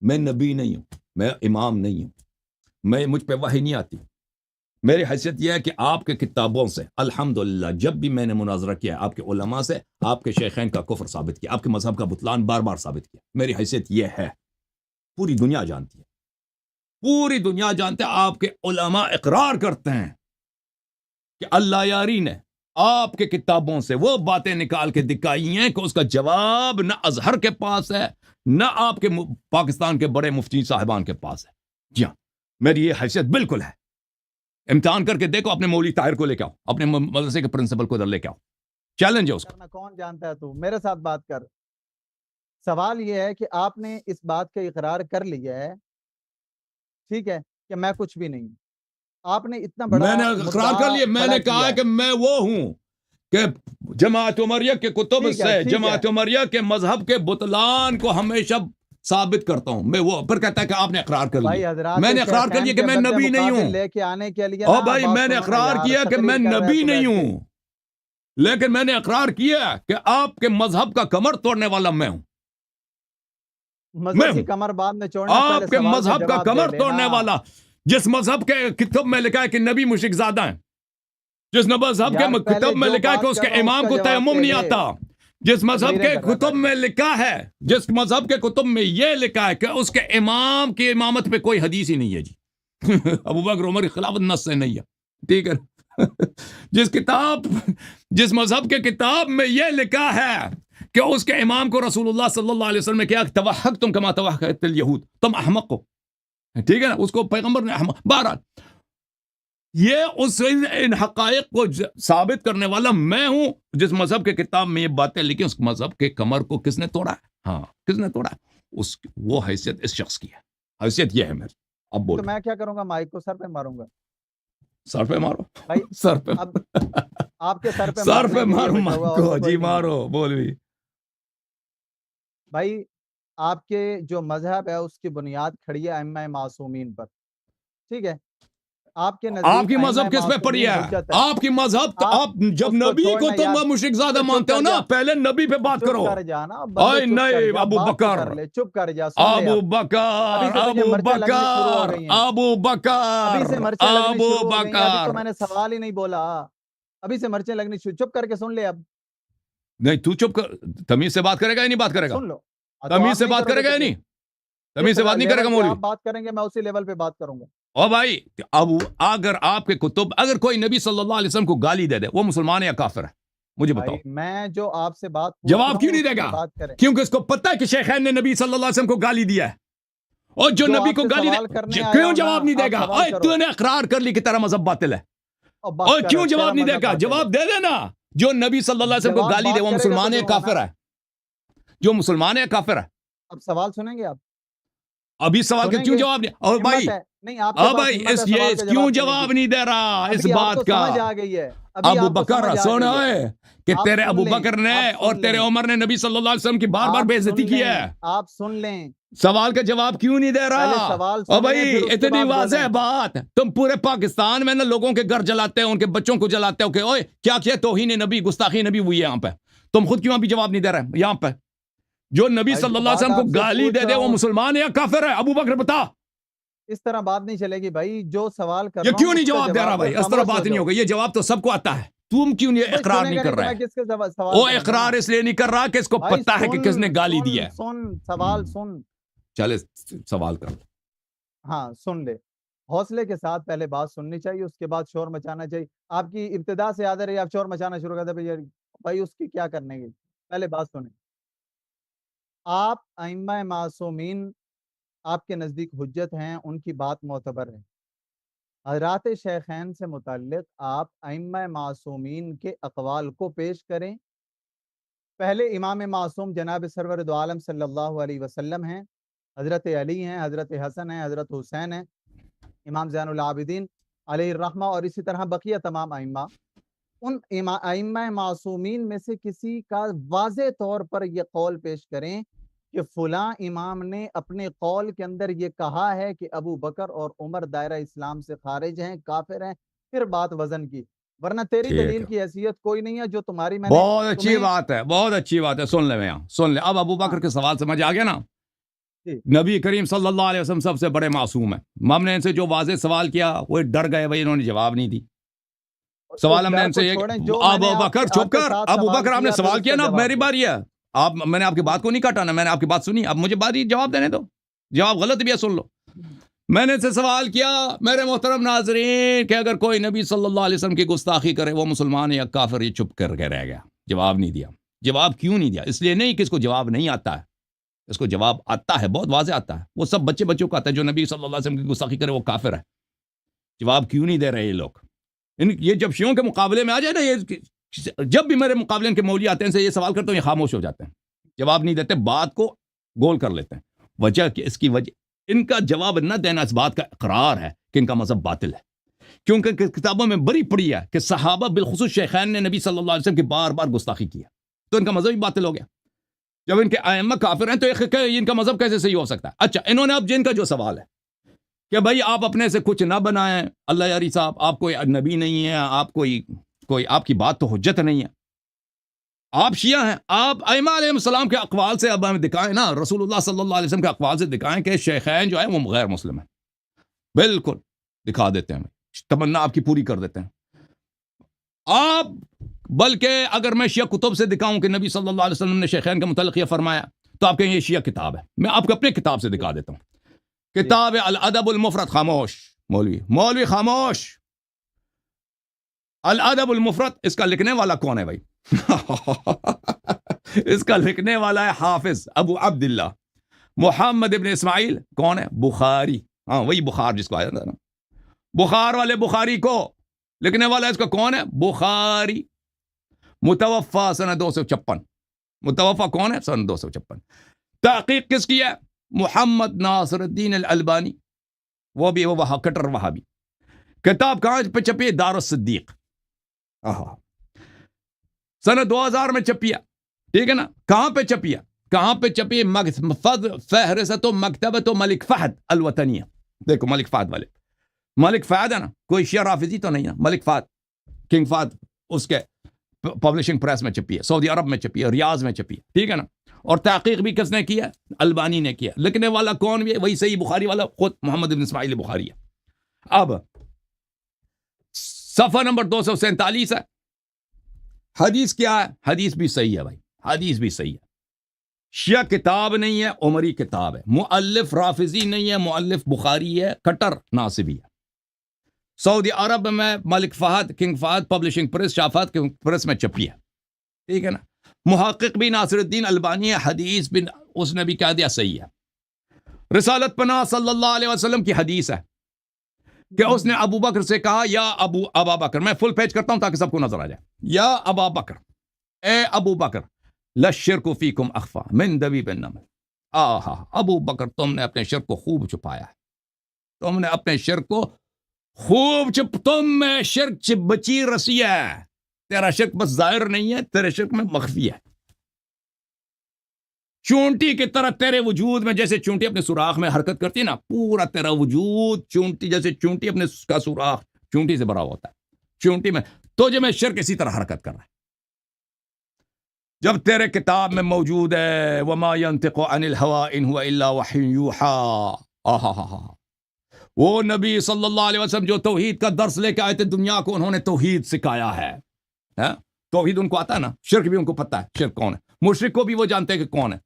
میں نبی نہیں ہوں، میں امام نہیں ہوں، مجھ پہ وحی نہیں آتی. میری حیثیت یہ ہے کہ آپ کے کتابوں سے الحمدللہ جب بھی میں نے مناظرہ کیا ہے آپ کے علماء سے، آپ کے شیخین کا کفر ثابت کیا، آپ کے مذہب کا بطلان بار بار ثابت کیا. میری حیثیت یہ ہے، پوری دنیا جانتی ہے، پوری دنیا جانتے ہیں. آپ کے علماء اقرار کرتے ہیں کہ اللہ یاری نے آپ کے کتابوں سے وہ باتیں نکال کے دکھائی ہیں کہ اس کا جواب نہ اظہر کے پاس ہے، نہ آپ کے پاکستان کے بڑے مفتی صاحبان کے پاس ہے. جی ہاں، میری یہ حیثیت بالکل ہے. امتحان کر کے دیکھو، اپنے مولوی طاہر کو لے کے آؤ، اپنے مدرسے کے پرنسپل کو ادھر لے کے آؤ، چیلنج ہے اس کو. کرنا کون جانتا ہے؟ تو میرے ساتھ بات کر. سوال یہ ہے کہ آپ نے اس بات کا اقرار کر لیا ہے، ٹھیک ہے، کہ میں کچھ بھی نہیں. آپ نے اتنا بڑا میں نے اقرار کر مدعا لیا، میں کھڑا نے کہا کیا ہے کہ میں وہ ہوں کہ جماعت عمریہ کے کتب ٹھیک ہے، سے، ٹھیک ہے. جماعت عمریہ کے مذہب کے بطلان کو ہمیشہ ثابت کرتا ہوں. میں وہ پھر کہتا ہے کہ آپ نے اقرار کر بھائی لیا. حضرات میں نے اقرار کر شیخین لیا کہ کے میں بد نبی نہیں مقابل ہوں. لے کے آنے کے لیے او نا بھائی بات میں نے سنو نا اقرار یار، کیا کہ میں تقریر کر رہا ہے نبی تو نہیں بیٹھ کے. ہوں، لیکن میں نے اقرار کیا کہ آپ کے مذہب کا کمر توڑنے والا میں ہوں. میں مذہب کی ہوں کمر بعد میں چھوڑنا، پہلے آپ کے سوال کا مذہب کا جواب دے کمر لینا. توڑنے والا. جس مذہب کے کتب میں لکھا ہے کہ نبی مشرک زادہ ہیں، جس مذہب کے یار پہلے کتب میں جو لکھا ہے کہ بات اس کر کے رہا ہوں اس امام کا کو جواب تیمم دے نہیں لے. آتا، جس مذہب تقریریں کے کر رہا ہے کتب بیٹھ میں کے. لکھا ہے، جس مذہب کے کتب میں یہ لکھا ہے کہ اس کے امام کی امامت پہ کوئی حدیث ہی نہیں ہے جی. ابو بکر عمر کی خلافت نص سے نہیں ہے، ٹھیک ہے. جس مذہب کے کتاب میں یہ لکھا ہے کہ اس کے امام کو رسول اللہ صلی اللہ علیہ وسلم نے کیا، توحقتم کما توحقت الیہود، تم احمق ہو، ٹھیک ہے نا، اس کو پیغمبر نے احمق. بہرحال یہ اس ان حقائق کو ثابت کرنے والا میں ہوں. جس مذہب کے کتاب میں یہ باتیں لکھی اس مذہب کے کمر کو کس نے توڑا ہے؟ ہاں کس نے توڑا ہے؟ وہ حیثیت اس شخص کی ہے. حیثیت یہ ہے میری. اب تو بولو. میں کیا کروں گا؟ مائک کو سر پہ ماروں گا سر پہ مارو. بھائی. سر پہ اب آپ کے سر پہ سر پہ مارنے کے لیے مارو بیٹھا ہوا مائک کو. اور کوئی جی نہیں ہے. مارو. بول بھی. بھائی آپ کے جو مذہب ہے اس کی بنیاد کھڑی ہے ائمہ معصومین پر. ٹھیک ہے. آپ کے آپ نزدیک کی ائمہ مذہب کس پہ پڑی معصومین ہے؟ حجت ہے. آپ کی مذہب تو آپ آپ جب اس کو نبی کو چھوڑنا تم یار. مشرک زیادہ تو چپ مانتے ہو کر نا جا. پہلے نبی پہ بات چپ کرو. کر جا نا بندے. اے چپ کر نہیں جا. ابو بات تو بکر. کر لے. چپ کر جا. سن لے. ابو ابھی بکر. سے تجھے ابو مرچیں لگنی شروع ہو بکر. گئی ہیں. ابو ابھی بکر. سے مرچیں لگنی ابو شروع ہو گئی ہیں. ابھی تو بکر. میں نے سوال ہی نہیں بولا. ابھی سے مرچیں لگنی شروع. چپ کر کے سن لے. اب نہیں تو چپ کر. تمیز سے بات کرے گا یا نہیں بات کرے گا؟ سن لو. تو تمیز آپ سے نہیں بات کرو کرے گے گا یا تو نہیں؟ تمیز سے بات نہیں کرے گا لیول پہ مولوی. آپ بات کریں گے میں اسی لیول پہ بات کروں گا. او بھائی اب اگر آپ کے کتب اگر کوئی نبی صلی اللہ علیہ وسلم کو گالی دے دے وہ مسلمان ہے یا کافر ہے؟ مجھے بتاؤ. بھائی میں جو آپ سے بات پوچھ رہا جواب کیوں ہوں نہیں اسی دے پہ گا؟ بات کریں. کیونکہ اس کو پتہ ہے کہ شیخین نے نبی صلی اللہ علیہ وسلم کو گالی دیا ہے. اور جو نبی آپ کو سے گالی سوال کرنے دے آیا کیوں ہوں نا. جواب نہیں دے آپ گا؟ سوال اوے کرو. تو نے اقرار کر لی کہ تیرا مذہب باطل ہے. اور بات اور کر کیوں تیرا جواب نہیں دے مذہب گا؟ باطل ہے. جواب دے دینا. جو نبی صلی اللہ علیہ وسلم کو جواب گالی دے بات وہ کرے گا مسلمان تو ہے دوں گا کافر نا. ہے؟ جو مسلمان ہے کافر ہے؟ اب سوال سنیں گے آپ؟ ابھی سوال کا سنیں کیوں گے. جواب نہیں؟ اور بھائی ہمت ہے نہیں آپ کے پاس بھائی ہمت ہے یہ سوال کا کیوں جواب دینے کی. جواب نہیں دے رہا اس ابھی آپ بات کو کا؟ سمجھ آ گئی ہے. ابھی ابو آپ کو بکر سمجھ آ سن گئی ہے. کہ آپ تیرے سن ابو لیں. بکر نے آپ اور سن تیرے لیں. عمر نے نبی صلی اللہ علیہ وسلم کی بار بار آپ بے عزتی سن کی لیں. ہے. آپ سن لیں. سوال کا جواب کیوں نہیں دے پہلے رہا؟ سوال او سن لیں بھائی پھر اس کے اتنی بعد واضح بولیں. بات. تم پورے پاکستان میں نا لوگوں کے گھر جلاتے ہو ان کے بچوں کو جلاتے ہو کہ اوئے کیا توہین نبی گستاخی نبی ہوئی ہے یہاں پہ. تم خود کیوں ابھی جواب نہیں دے رہے یہاں پہ؟ جو نبی بھائی صلی جو اللہ علیہ بات وسلم کو آپ سے گالی پوچھ دے رہا دے وہ ہوں مسلمان ہے یا کافر ہے؟ ابو بکر بتا. اس طرح بات نہیں چلے گی بھائی. جو سوال کر یہ رہا کیوں ہوں نہیں اس کا جواب دے رہا جواب دو. بھائی؟ اس طرح خاموش ہو بات نہیں جاؤ. ہوگی. یہ جواب تو سب کو آتا ہے. تم کیوں یہ بھائی اقرار سنے نہیں گا کر نہیں تو رہا میں ہے؟ کس کے سوال وہ کروں گا نا. اقرار اس لیے نہیں کر رہا کہ اس کو بھائی پتہ ہے کہ کس نے گالی دی ہے. سن سوال سن. چلے سوال کر. ہاں سن لے. حوصلے کے ساتھ پہلے بات سننی چاہیے اس کے بعد شور مچانا چاہیے. آپ کی ابتدا سے یاد ہے آپ شور مچانا شروع کر دے. بھائی اس کی کیا کرنے کی. پہلے بات سنیں. آپ ائمہ معصومین آپ کے نزدیک حجت ہیں. ان کی بات معتبر ہے. حضرات شیخین سے متعلق آپ ائمہ معصومین کے اقوال کو پیش کریں. پہلے امام معصوم جناب سرور دو عالم صلی اللہ علیہ وسلم ہیں. حضرت علی ہیں, حضرت حسن ہیں, حضرت حسین ہیں, امام زین العابدین علیہ الرحمہ, اور اسی طرح بقیہ تمام ائمہ. ان ائمہ معصومین میں سے کسی کا واضح طور پر یہ قول پیش کریں کہ فلاں امام نے اپنے قول کے اندر یہ کہا ہے کہ ابو بکر اور عمر دائرہ اسلام سے خارج ہیں, کافر ہیں, پھر بات وزن کی. ورنہ تیری ٹھیک دلیل ہے. کی حیثیت کوئی نہیں ہے جو تمہاری میں نے بہت اچھی تمہیں. بات ہے. بہت اچھی بات ہے. سن لے یہاں سن لے. اب ابو ہاں بکر کے سوال سمجھ آ گیا نا. جی. نبی کریم صلی اللہ علیہ وسلم سب سے بڑے معصوم ہیں. ہم نے ان سے جو واضح سوال کیا وہ ڈر گئے بھائی انہوں نے جواب نہیں دی. سوال اس ہم نے ڈر ان کو سے یہ چھوڑیں جو میں نے ابو آپ بکر کے چپ کر. ساتھ ابو سوال بکر آپ نے کیا پھر سوال اس کیا کا نا. اب جواب میری دو. باری ہے. میں نے آپ کی بات کو نہیں کاٹانا. میں نے آپ کی بات سنی. اب مجھے باری جواب دینے دو. جواب غلط بھی ہے سن لو. میں نے سے سوال کیا میرے محترم ناظرین کہ اگر کوئی نبی صلی اللہ علیہ وسلم کی گستاخی کرے وہ مسلمان ہے یا کافر. یہ چپ کر کے رہ گیا. جواب نہیں دیا. جواب کیوں نہیں دیا؟ اس لیے نہیں کہ اس کو جواب نہیں آتا ہے. اس کو جواب آتا ہے. بہت واضح آتا ہے. وہ سب بچوں کو آتا ہے. جو نبی صلی اللہ علیہ وسلم کی گستاخی کرے وہ کافر ہے. جواب کیوں نہیں دے رہے یہ لوگ؟ یہ جب شیعوں کے مقابلے میں آ جائے نا, یہ جب بھی میرے مقابلے کے مولوی آتے ہیں سے یہ سوال کرتے ہیں یہ خاموش ہو جاتے ہیں. جواب نہیں دیتے. بات کو گول کر لیتے ہیں. وجہ کہ اس کی وجہ ان کا جواب نہ دینا اس بات کا اقرار ہے کہ ان کا مذہب باطل ہے. کیونکہ کتابوں میں بڑی پڑی ہے کہ صحابہ بالخصوص شیخین نے نبی صلی اللہ علیہ وسلم کی بار بار گستاخی کیا تو ان کا مذہب ہی باطل ہو گیا. جب ان کے ائمہ کافر ہیں تو ان کا مذہب کیسے صحیح ہو سکتا ہے؟ اچھا انہوں نے اب جن کا جو سوال ہے کہ بھائی آپ اپنے سے کچھ نہ بنائیں. اللہ یاری صاحب آپ کوئی نبی نہیں ہے. آپ کوئی آپ کی بات تو حجت نہیں ہے. آپ شیعہ ہیں. آپ ائمہ علیہ السلام کے اقوال سے اب ہمیں دکھائیں نا. رسول اللہ صلی اللہ علیہ وسلم کے اقوال سے دکھائیں کہ شیخین جو ہیں وہ غیر مسلم ہیں. بالکل دکھا دیتے ہیں. تمنا آپ کی پوری کر دیتے ہیں آپ. بلکہ اگر میں شیعہ کتب سے دکھاؤں کہ نبی صلی اللہ علیہ وسلم نے شیخین کے متعلق یہ فرمایا تو آپ کہیں یہ شیعہ کتاب ہے. میں آپ کو اپنے کتاب سے دکھا دیتا ہوں. کتاب الادب المفرد. خاموش مولوی خاموش. الادب المفرد اس کا لکھنے والا کون ہے بھائی؟ اس کا لکھنے والا ہے حافظ ابو عبداللہ محمد ابن اسماعیل. کون ہے؟ بخاری. ہاں وہی بخار جس کو آیا تھا نا. بخار والے بخاری کو لکھنے والا اس کا کون ہے؟ بخاری. متوفا سن 256. متوفا کون ہے؟ سن 256. تحقیق کس کی ہے؟ محمد ناصر الدین الالبانی. وہ بھی وہ کٹر وہابی. کتاب کہاں پہ چھپی ہے؟ دار الصدیق. سن 2000 میں چھپی ہے. ٹھیک ہے نا. کہاں پہ چھپی ہے؟ کہاں پہ چھپی ہے؟ فہرست و مکتبۃ و ملک فہد الوطنیہ. دیکھو ملک فہد والے، ملک فہد ہے نا، کوئی شیعہ رافضی تو نہیں ہے. ملک فہد، کنگ فہد، اس کے پبلشنگ پریس میں چھپی ہے، سعودی عرب میں چھپی ہے، ریاض میں چھپی ہے. ٹھیک ہے نا. اور تحقیق بھی کس نے کیا؟ البانی نے کیا. لکھنے والا کون بھی ہے؟ وہی صحیح بخاری والا خود محمد بن اسماعیل بخاری ہے. اب صفحہ نمبر 247 ہے. حدیث کیا ہے؟ حدیث بھی صحیح ہے بھائی، حدیث بھی صحیح ہے. شیعہ کتاب نہیں ہے، عمری کتاب ہے. مؤلف رافضی نہیں ہے، مؤلف بخاری ہے، کٹر ناصبی ہے. سعودی عرب میں ملک Fahd, king Fahd publishing press, شافات کے پریس میں چھپی ہے. ٹھیک ہے نا. محقق بھی ناصر الدین البانی ہے. حدیث بھی اس نے بھی کہہ دیا صحیح ہے. رسالت پناہ صلی اللہ علیہ وسلم کی حدیث ہے کہ اس نے ابو بکر سے کہا، یا ابا بکر. میں فل پیج کرتا ہوں تاکہ سب کو نظر آ جائے. یا ابا بکر، اے ابو بکر، لشرک فیکم اخفا من دبیب النمل. ابو بکر، تم نے اپنے شرک کو خوب چھپایا ہے. تم نے اپنے شرک کو خوب تم میں شرک بچی رسی ہے. تیرا شرک بس ظاہر نہیں ہے، تیرے شرک میں مخفی ہے. چونٹی کی طرح تیرے وجود میں، جیسے چونٹی اپنے سوراخ میں حرکت کرتی ہے نا، پورا تیرا وجود چونٹی جیسے، چونٹی اپنے کا سوراخ چونٹی سے بھرا ہوتا ہے. چونٹی میں تجھے میں شرک اسی طرح حرکت کر رہا ہے. جب تیرے کتاب میں موجود ہے وما ينطق عن الهوى ان هو الا وحی یوحى. وہ نبی صلی اللہ علیہ وسلم جو توحید کا درس لے کے آئے تھے دنیا کو، انہوں نے توحید سکھایا ہے. توحید ان کو آتا ہے نا. شرک بھی ان کو پتا ہے شرک کون ہے. مشرک کو بھی وہ جانتے ہیں کہ کون ہے.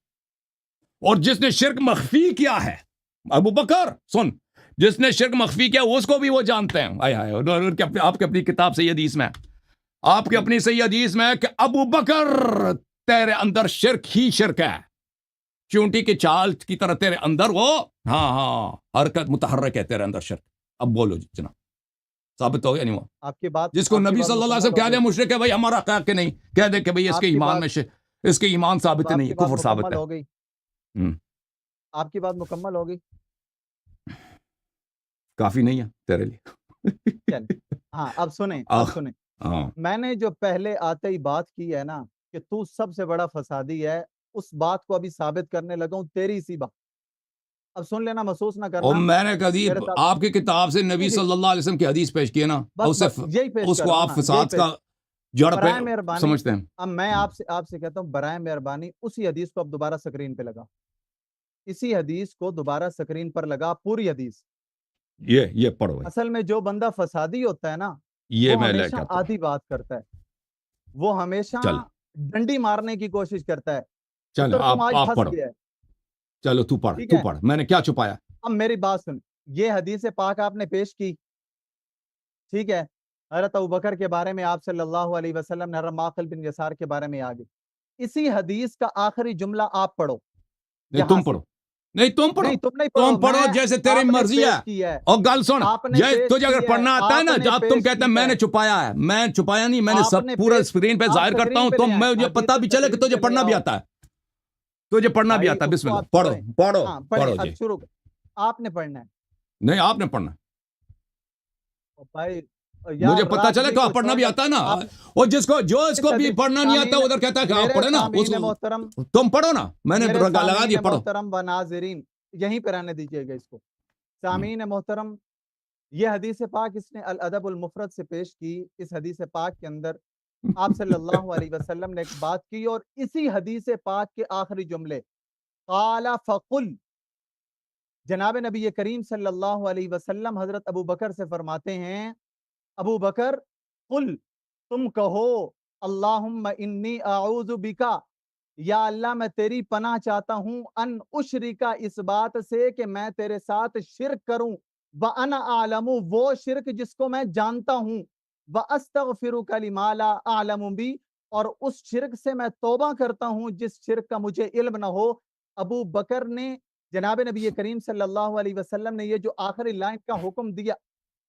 اور جس نے شرک مخفی کیا ہے، ابو بکر سن، جس نے شرک مخفی کیا اس کو بھی وہ جانتے ہیں. آپ کی اپنی کتاب صحیح حدیث میں، آپ کی اپنی صحیح حدیث میں کہ ابو بکر تیرے اندر شرک ہی شرک ہے. چونٹی کی چال کی طرح تیرے اندر وہ حرکت متحرک ہے تیرے اندر شرک. اب بولو جی جناب، ثابت ہو گیا نہیں؟ وہ آپ کی بات، جس کو نبی صلی اللہ علیہ وسلم کہہ دے مشرک ہے، بھائی ہمارا کہہ کے نہیں کہہ دے کہ بھئی اس کے ایمان میں اس کے ایمان ثابت نہیں ہے، کفر ثابت ہے. آپ کی بات مکمل ہو گئی. کافی نہیں ہے تیرے لیے. ہاں اب سنیں، میں نے جو پہلے آتے ہی بات کی ہے نا کہ تو سب سے بڑا فسادی ہے، اس بات کو ابھی ثابت کرنے لگا ہوں تیری اسی بات. اب سن لینا، محسوس نہ کرنا. اور میں نے کبھی آپ کی کتاب سے نبی صلی اللہ علیہ وسلم کی حدیث پیش کی ہے نا، اس کو آپ فساد کا جڑ پہ سمجھتے ہیں. اب میں آپ سے کہتا ہوں برائے مہربانی اسی حدیث کو اب دوبارہ سکرین پہ لگا. اسی حدیث کو دوبارہ سکرین پر لگا، پوری حدیث. یہ پڑھو. اصل میں جو بندہ فسادی ہوتا ہے نا، یہ وہ میں ہمیشہ آدھی بات کرتا ہے، وہ ہمیشہ ڈنڈی مارنے کی کوشش کرتا ہے. چل آپ پڑھو. چلو تو پڑھ میں نے کیا چھپایا. اب میری بات سن، یہ حدیث پاک آپ نے پیش کی، ٹھیک ہے. حضرت ابوبکر کے بارے میں آپ صلی اللہ علیہ وسلم نے حضرت معقل بن یسار کے بارے میں آگے. اسی حدیث کا آخری جملہ آپ پڑھو. تم پڑھو. نہیں تم پڑھو جیسے تیری مرضی ہے. اور گل سن، تجھے اگر پڑھنا آتا ہے نا، جب تم کہتے ہیں میں نے چھپایا ہے، میں چھپایا نہیں، میں نے سب پورا اسکرین پہ ظاہر کرتا ہوں، تو مجھے پتہ بھی چلے کہ تجھے پڑھنا بھی آتا ہے. تجھے پڑھنا بھی آتا ہے. بسم اللہ پڑھو جی. شروع آپ نے پڑھنا ہے. نہیں آپ نے پڑھنا. بھائی مجھے پتا چلا کہ آپ پڑھنا بھی آتا ہے نا. اور جس کو بھی پڑھنا نہیں آتا ادھر کہتا ہے کہ آپ پڑھے نا. تم پڑھو نا، میں نے لگا دیا. پڑھو. محترم و ناظرین یہیں پہ رہنے دیجیے گا اس کو. سامعین محترم، یہ حدیث پاک اس نے الادب المفرد سے پیش کی. اس حدیث پاک کے اندر آپ صلی اللہ علیہ وسلم نے ایک بات کی، اور اسی حدیث پاک کے آخری جملے قال فقل، جناب نبی کریم صلی اللہ علیہ وسلم حضرت ابو بکر سے فرماتے ہیں، ابو بکر قل، تم کہو، اللہم انی اعوذ بکا، یا اللہ میں تیری پناہ چاہتا ہوں، ان اشرکا، اس بات سے کہ میں تیرے ساتھ شرک کروں، وانا اعلم، وہ شرک جس کو میں جانتا ہوں، واستغفرک لما لا اعلم بھی، اور اس شرک سے میں توبہ کرتا ہوں جس شرک کا مجھے علم نہ ہو. ابو بکر نے جناب نبی کریم صلی اللہ علیہ وسلم نے یہ جو آخری لائن کا حکم دیا،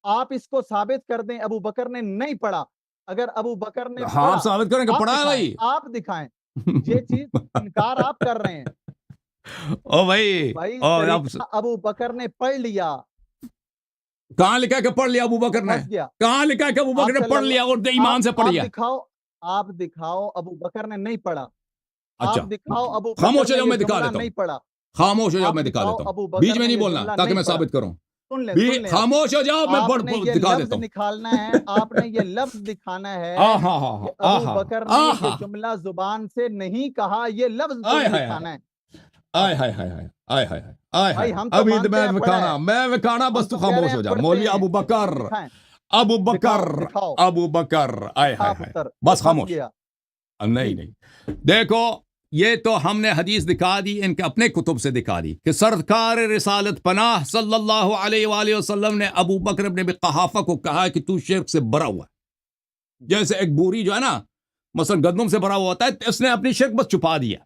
آپ اس کو ثابت کر دیں ابو بکر نے نہیں پڑھا، اگر ابو بکر نے ہاں پڑھا ثابت کریں کہ آپ پڑھا ہے دکھائیں، بھائی. آپ دکھائیں یہ چیز انکار آپ کر رہے ہیں. او بھائی بھائی او آپ طریقہ ابو بکر نے پڑھ لیا، کہاں لکھا ہے کہ پڑھ لیا ابو بکر نے؟ پھنس گیا. کہاں لکھا ہے کہ ابو آپ بکر نے صلی پڑھ اللہ لیا اور ایمان سے پڑھ آپ لیا؟ دکھاؤ ابو بکر نے نہیں پڑھا. اچھا آپ دکھاؤ ابو خاموش بکر ہو نے جاؤ یہ میں دکھا جملہ دیتا ہوں. نہیں پڑھا. خاموش ہو جاؤ آپ میں دکھا دکھاؤ دیتا ہوں. ابو بیچ بکر میں نے نہیں یہ بولنا جملہ تاکہ نہیں میں پڑھا. ثابت کروں. سن لیں اب. خاموش ہو جاؤ میں آپ نے یہ دکھا لفظ دیتا ہوں. نکالنا ہے، آپ نے یہ لفظ دکھانا ہے ہاں ہاں کہ ہاں ابو بکر نے یہ جملہ زبان سے نہیں کہا، یہ لفظ آئے تمہیں ہائے دکھانا ہے. آئے ہائے ہائے ہائے آئے ہائے آئے بھائی ہائے ہم تو ابھی مانتے ہیں پڑھا ہے، میں وکانا ہم بس تو تو کہہ رہے خاموش ہیں ہو جا. پڑھتے مولوی ہیں. ابو بکر دکھائیں، ابو بکر دکھاؤ. ابو بکر آئے ہائے دکھا ہائے پتر بس پھنس خاموش. گیا. نہیں نہیں دیکھو یہ تو ہم نے حدیث دکھا دی، ان کے اپنے کتب سے دکھا دی کہ سرکار رسالت پناہ صلی اللہ علیہ وآلہ وسلم نے ابو بکر ابن ابی قحافہ کو کہا کہ تو شرک سے بھرا ہوا ہے. جیسے ایک بوری جو ہے نا مثلا گندم سے بھرا ہوا ہوتا ہے، اس نے اپنی شرک بس چھپا دیا.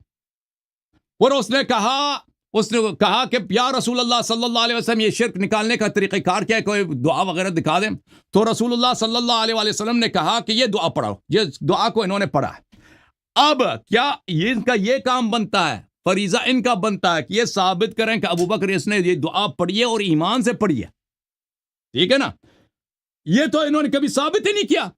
اور اس نے کہا کہ یا رسول اللہ صلی اللہ علیہ وسلم یہ شرک نکالنے کا طریقہ کار کیا ہے، کوئی دعا وغیرہ دکھا دیں. تو رسول اللہ صلی اللہ علیہ وآلہ وسلم نے کہا کہ یہ دعا پڑھو. یہ دعا کو انہوں نے پڑھا ہے. اب کیا ان کا یہ کام بنتا ہے، فریضہ ان کا بنتا ہے کہ یہ ثابت کریں کہ ابو بکر اس نے یہ دعا پڑھی ہے اور ایمان سے پڑھی ہے. ٹھیک ہے نا؟ یہ تو انہوں نے کبھی ثابت ہی نہیں کیا.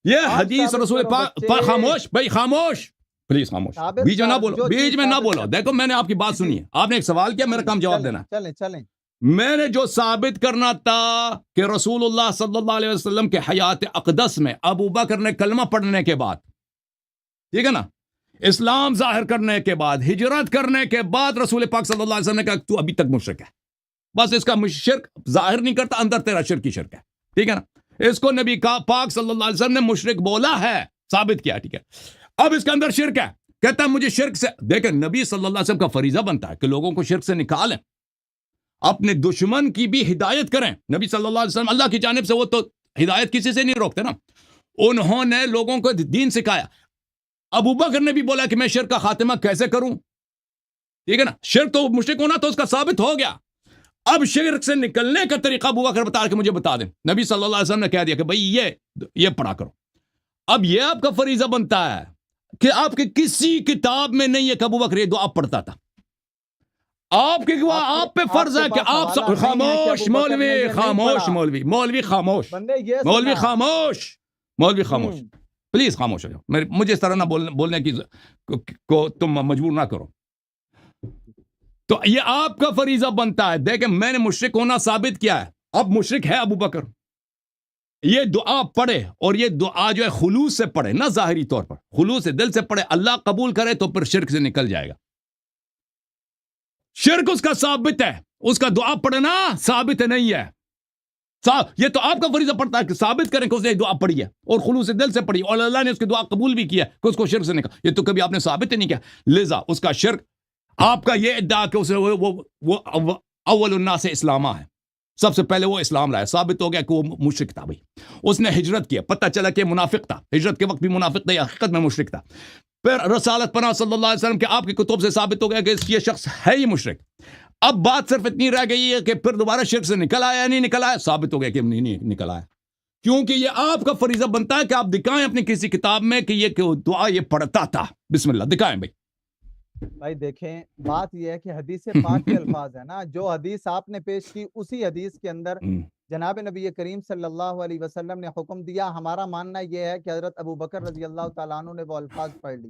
یہ آپ حدیث ثابت رسول کرو پاک بچے. خاموش بھائی خاموش پلیز خاموش. ثابت بیچ میں نہ کر، بولو، جو بیچ چیز میں نہ ثابت بولو. کر. دیکھو میں نے آپ کی بات سنی ہے، آپ نے ایک سوال کیا، میرا کام جواب دینا. چلیں. میں نے جو ثابت کرنا تھا کہ رسول اللہ صلی اللہ علیہ وسلم کے حیات اقدس میں ابو بکر نے کلمہ پڑھنے کے بعد، ٹھیک ہے نا، اسلام ظاہر کرنے کے بعد، ہجرت کرنے کے بعد رسول پاک صلی اللہ علیہ وسلم نے کہا تو ابھی تک مشرک ہے. بس اس کا شرک ظاہر نہیں کرتا، اندر تیرا شرک ہی شرک ہے. ٹھیک ہے نا؟ اس کو نبی پاک صلی اللہ علیہ وسلم نے مشرک بولا ہے، ثابت کیا. ٹھیک ہے، اب اس کے اندر شرک ہے، کہتا ہے مجھے شرک سے. دیکھیں نبی صلی اللہ علیہ وسلم کا فریضہ بنتا ہے کہ لوگوں کو شرک سے نکالیں، اپنے دشمن کی بھی ہدایت کریں. نبی صلی اللہ علیہ وسلم اللہ کی جانب سے، وہ تو ہدایت کسی سے نہیں روکتے نا. انہوں نے لوگوں کو دین سکھایا. ابو بکر نے بھی بولا کہ میں شرک کا خاتمہ کیسے کروں. ٹھیک ہے نا؟ شرک تو مشرک ہونا تو اس کا ثابت ہو گیا. اب شرک سے نکلنے کا طریقہ ابو بکر بتا کے مجھے بتا دیں. نبی صلی اللہ علیہ وسلم نے کہہ دیا کہ بھئی یہ پڑھا کرو. اب یہ آپ کا فریضہ بنتا ہے کہ آپ کے کسی کتاب میں نہیں ہے کہ ابو بکر یہ دعا پڑھتا تھا. آپ پہ فرض ہے کہ آپ خاموش مولوی خاموش مولوی مولوی خاموش مولوی خاموش مولوی خاموش پلیز خاموش ہو جاؤ. مجھے اس طرح نہ بولنے کی کو تم مجبور نہ کرو. تو یہ آپ کا فریضہ بنتا ہے. دیکھیں میں نے مشرک ہونا ثابت کیا ہے، اب مشرک ہے ابو بکر. یہ دعا پڑھے اور یہ دعا جو ہے خلوص سے پڑھے، نہ ظاہری طور پر، خلوص سے دل سے پڑھے، اللہ قبول کرے تو پھر شرک سے نکل جائے گا. شرک اس کا ثابت ہے، اس کا دعا پڑھنا ثابت نہیں ہے. یہ تو آپ کا فریضہ پڑتا ہے کہ ثابت کریں کہ اس نے دعا پڑھی ہے اور خلوص دل سے پڑھی اور اللہ نے اس کی دعا قبول بھی کیا کہ اس کو شرک سے نکال. یہ تو کبھی آپ نے ثابت ہی نہیں کیا. لذا اس کا شرک، آپ کا یہ ادعا کہ وہ اول الناس اسلامہ ہے، سب سے پہلے وہ اسلام لایا، ثابت ہو گیا کہ وہ مشرک تھا. بھائی اس نے ہجرت کیا، پتہ چلا کہ منافق تھا، ہجرت کے وقت بھی منافق تھا، حقیقت میں مشرک تھا. پھر رسالت پناہ صلی اللہ علیہ وسلم کے آپ کی کتب سے ثابت ہو گیا کہ یہ شخص ہے ہی مشرک. اب بات صرف اتنی رہ گئی ہے کہ پھر دوبارہ شرک سے نکل آیا یا نہیں نکل آیا. ثابت ہو گیا کہ نہیں نکل آیا، کیونکہ یہ آپ کا فریضہ بنتا ہے کہ آپ دکھائیں اپنی کسی کتاب میں کہ یہ دعا یہ پڑھتا تھا. بسم اللہ دکھائیں بھائی. دیکھیں بات یہ ہے کہ حدیث پاک کے الفاظ ہے نا، جو حدیث آپ نے پیش کی اسی حدیث کے اندر جناب نبی کریم صلی اللہ علیہ وسلم نے حکم دیا. ہمارا ماننا یہ ہے کہ حضرت ابو بکر رضی اللہ تعالیٰ عنہ نے وہ الفاظ پڑھ لی،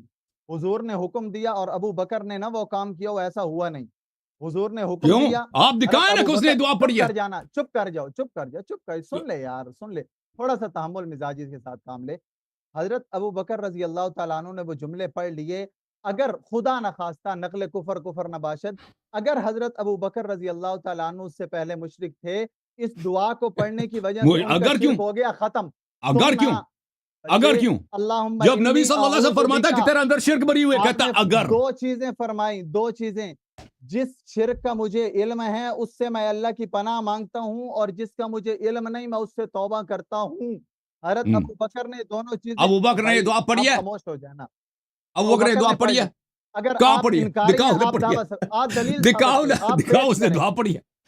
حضور نے حکم دیا اور ابو بکر نے نہ وہ کام کیا، وہ ایسا ہوا نہیں. حضور نے حکم دیا، آپ دکھائیں نا کہ اس نے دعا پڑھی ہے. چپ کر جاؤ، سن لے یار، سن لے، تھوڑا سا تحمل مزاجی کے ساتھ کام لے. حضرت ابو بکر رضی اللہ تعالیٰ عنہ نے وہ جملے پڑھ لیے. اگر خدا نخواستہ نقل کفر نہ باشد، اگر حضرت ابو بکر رضی اللہ تعالیٰ عنہ اس سے پہلے مشرک تھے، اس دعا کو پڑھنے کی وجہ سے ان کا شرک ہو گیا ختم. اگر کیوں جب نبی صلی اللہ علیہ وسلم فرماتا ہے کہ تیرے اندر شرک بری ہوئے، کہتا ہے اگر. دو چیزیں فرمائی، دو چیزیں. جس شرک کا مجھے علم ہے اس سے میں اللہ کی پناہ مانگتا ہوں، اور جس کا مجھے علم نہیں میں اس سے توبہ کرتا ہوں. حضرت ابو بکر نے دونوں چیزیں. ابو بکر نے یہ دعا پڑھی ہے؟ خاموش ہو جانا. ابو بکر نے دعا پڑھی ہے؟ اگر کہاں آپ پڑھی ہے؟ انکاری دکھاؤ ہیں، آپ دعویٰ آپ دلیل دکھاؤ اس نے دعا پڑھی ہے.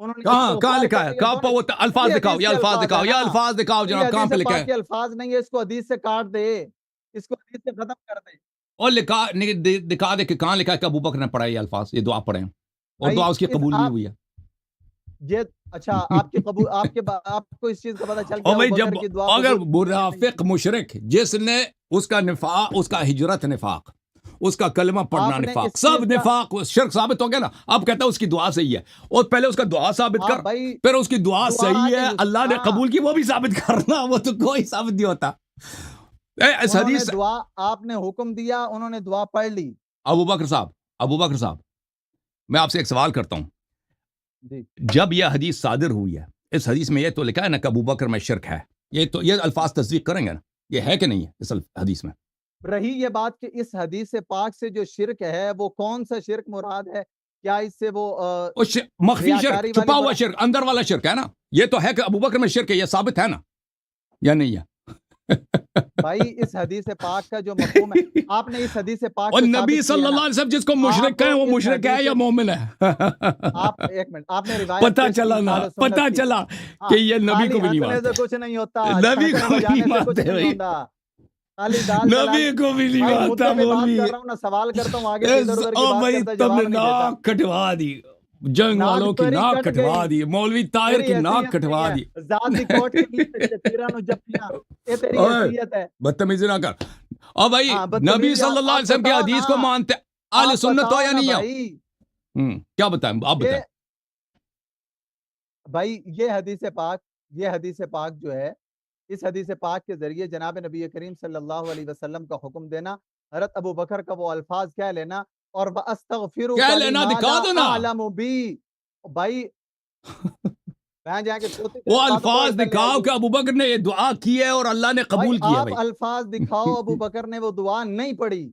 انہوں نے کہاں استغفار لکھا ہے؟ کرنے کے کہاں دونوں وہ الفاظ یہ دکھاؤ، حدیث یہ کے الفاظ الفاظ دکھاؤ، ہے یہ نا، الفاظ دکھاؤ یہ جناب، کہاں پہ حدیث لکھا پاک ہے؟ کے الفاظ نہیں ہے، اس کو حدیث سے کاٹ دے، اس کو حدیث سے ختم کر دے اور دکھا دے کہ کہاں لکھا ہے کہ ابو بکر نے پڑھا یہ الفاظ، یہ دعا پڑھے ہیں اور بھائی۔ دعا اس کی اس قبول بھی آپ ہوئی ہے۔ یہ اچھا، آپ کو اس چیز کا پتہ چل اور گیا بھائی ابو جب بکر کی دعا اگر قبول ہوئی ہے یا نہیں منافق ہوئی؟ مشرک جس نے اس کا نفاق، اس کا ہجرت نفاق، اس کا کلمہ پڑھنا آپ نے نفاق، اس سب چیز کا نفاق شرک ثابت ہو گیا نا، اب کہتا ہے اس کی دعا صحیح ہے، اور پہلے اس کا دعا ثابت آپ کر، بھائی پھر اس کی دعا دعا صحیح ہے، نہیں، اللہ نے ہاں قبول کی وہ بھی ثابت کرنا، وہ تو کوئی ثابت نہیں ہوتا۔ اس انہوں نے حدیث دعا، آپ نے حکم دیا، انہوں نے دعا پڑھ لی ابو بکر صاحب میں آپ سے ایک سوال کرتا ہوں، جی۔ جب یہ حدیث صادر ہوئی ہے، اس حدیث میں یہ تو لکھا ہے نا کہ ابو بکر میں شرک ہے، یہ الفاظ تصدیق کریں گے نا، یہ ہے کہ نہیں ہے اس حدیث میں؟ رہی یہ بات کہ اس حدیث پاک سے جو شرک ہے وہ کون سا شرک مراد ہے؟ کیا اس سے وہ مخفی شرک، ریاکاری چھپا والی ہوا شرک، اندر والا شرک ہے نا، یہ تو ہے کہ ابو بکر میں شرک ہے، یہ ثابت ہے نا یا نہیں ہے؟ بھائی اس حدیث پاک کا جو مفہوم ہے، آپ نے اس حدیث پاک اور سے نبی ثابت صلی کیا اللہ نا، علیہ وسلم جس کو مشرک آپ کہیں وہ اس مشرک ہے حدیث یا مومن ہے؟ آپ ایک منٹ، آپ نے روایت پتا پیش چلا کی نا، اہل سنت پتا کی، چلا ہاں، کہ یہ نبی خالی کو بھی نہیں ہنسنے مانتے، سے کچھ نہیں ہوتا، نبی چھینکنے کو بھی نہیں بجانے سے کچھ مانتے نہیں بھائی، ہوتا، خالی دال چلا نبی کو بھی نہیں بھائی، مانتا مدے پہ بات مولوی۔ کر رہا ہوں نا، سوال کرتا ہوں آگے سے ادھر ادھر کی او بات بھائی کرتا، تم نے جواب نہیں دیتا۔ ناک کٹوا دی، جنگ والوں ناک کی تیری ناک کٹ کٹوا گئی، دی، مولوی طاہر تیری کی ناک حیثیت نہیں کٹوا ہے، دی۔ ذات دی کوٹ کے نیچے شتیرا نو جپیاں، یہ تیری اوے حیثیت ہے۔ بدتمیزی نہ کر۔ اور بھائی ہاں نبی بدتمیزی، صلی اللہ آپ علیہ وسلم کی بتاؤ نا، حدیث کو مانتے اہل آپ سنت ہو بتاؤ یا نا نہیں ہو؟ بھائی، کیا بتائیں آپ یہ بتائیں۔ بھائی یہ حدیث پاک جو ہے، اس حدیث پاک کے ذریعے جناب نبی کریم صلی اللہ علیہ وسلم کا حکم دینا، حضرت ابو بکر کا وہ الفاظ کہہ لینا، اور کیا وَأَسْتَغْفِرُكَ لینا لِمَا دکھا لَا دو نا، أَعْلَمُ بِي۔ بھائی میں جا کے توتی وہ تیری باتوں کو الفاظ ادھر لے دکھاؤ آئیے۔ کہ ابو بکر نے یہ دعا کی ہے اور اللہ نے بھائی قبول کیا ہے آپ بھائی۔ الفاظ دکھاؤ، ابو بکر نے وہ دعا نہیں پڑھی۔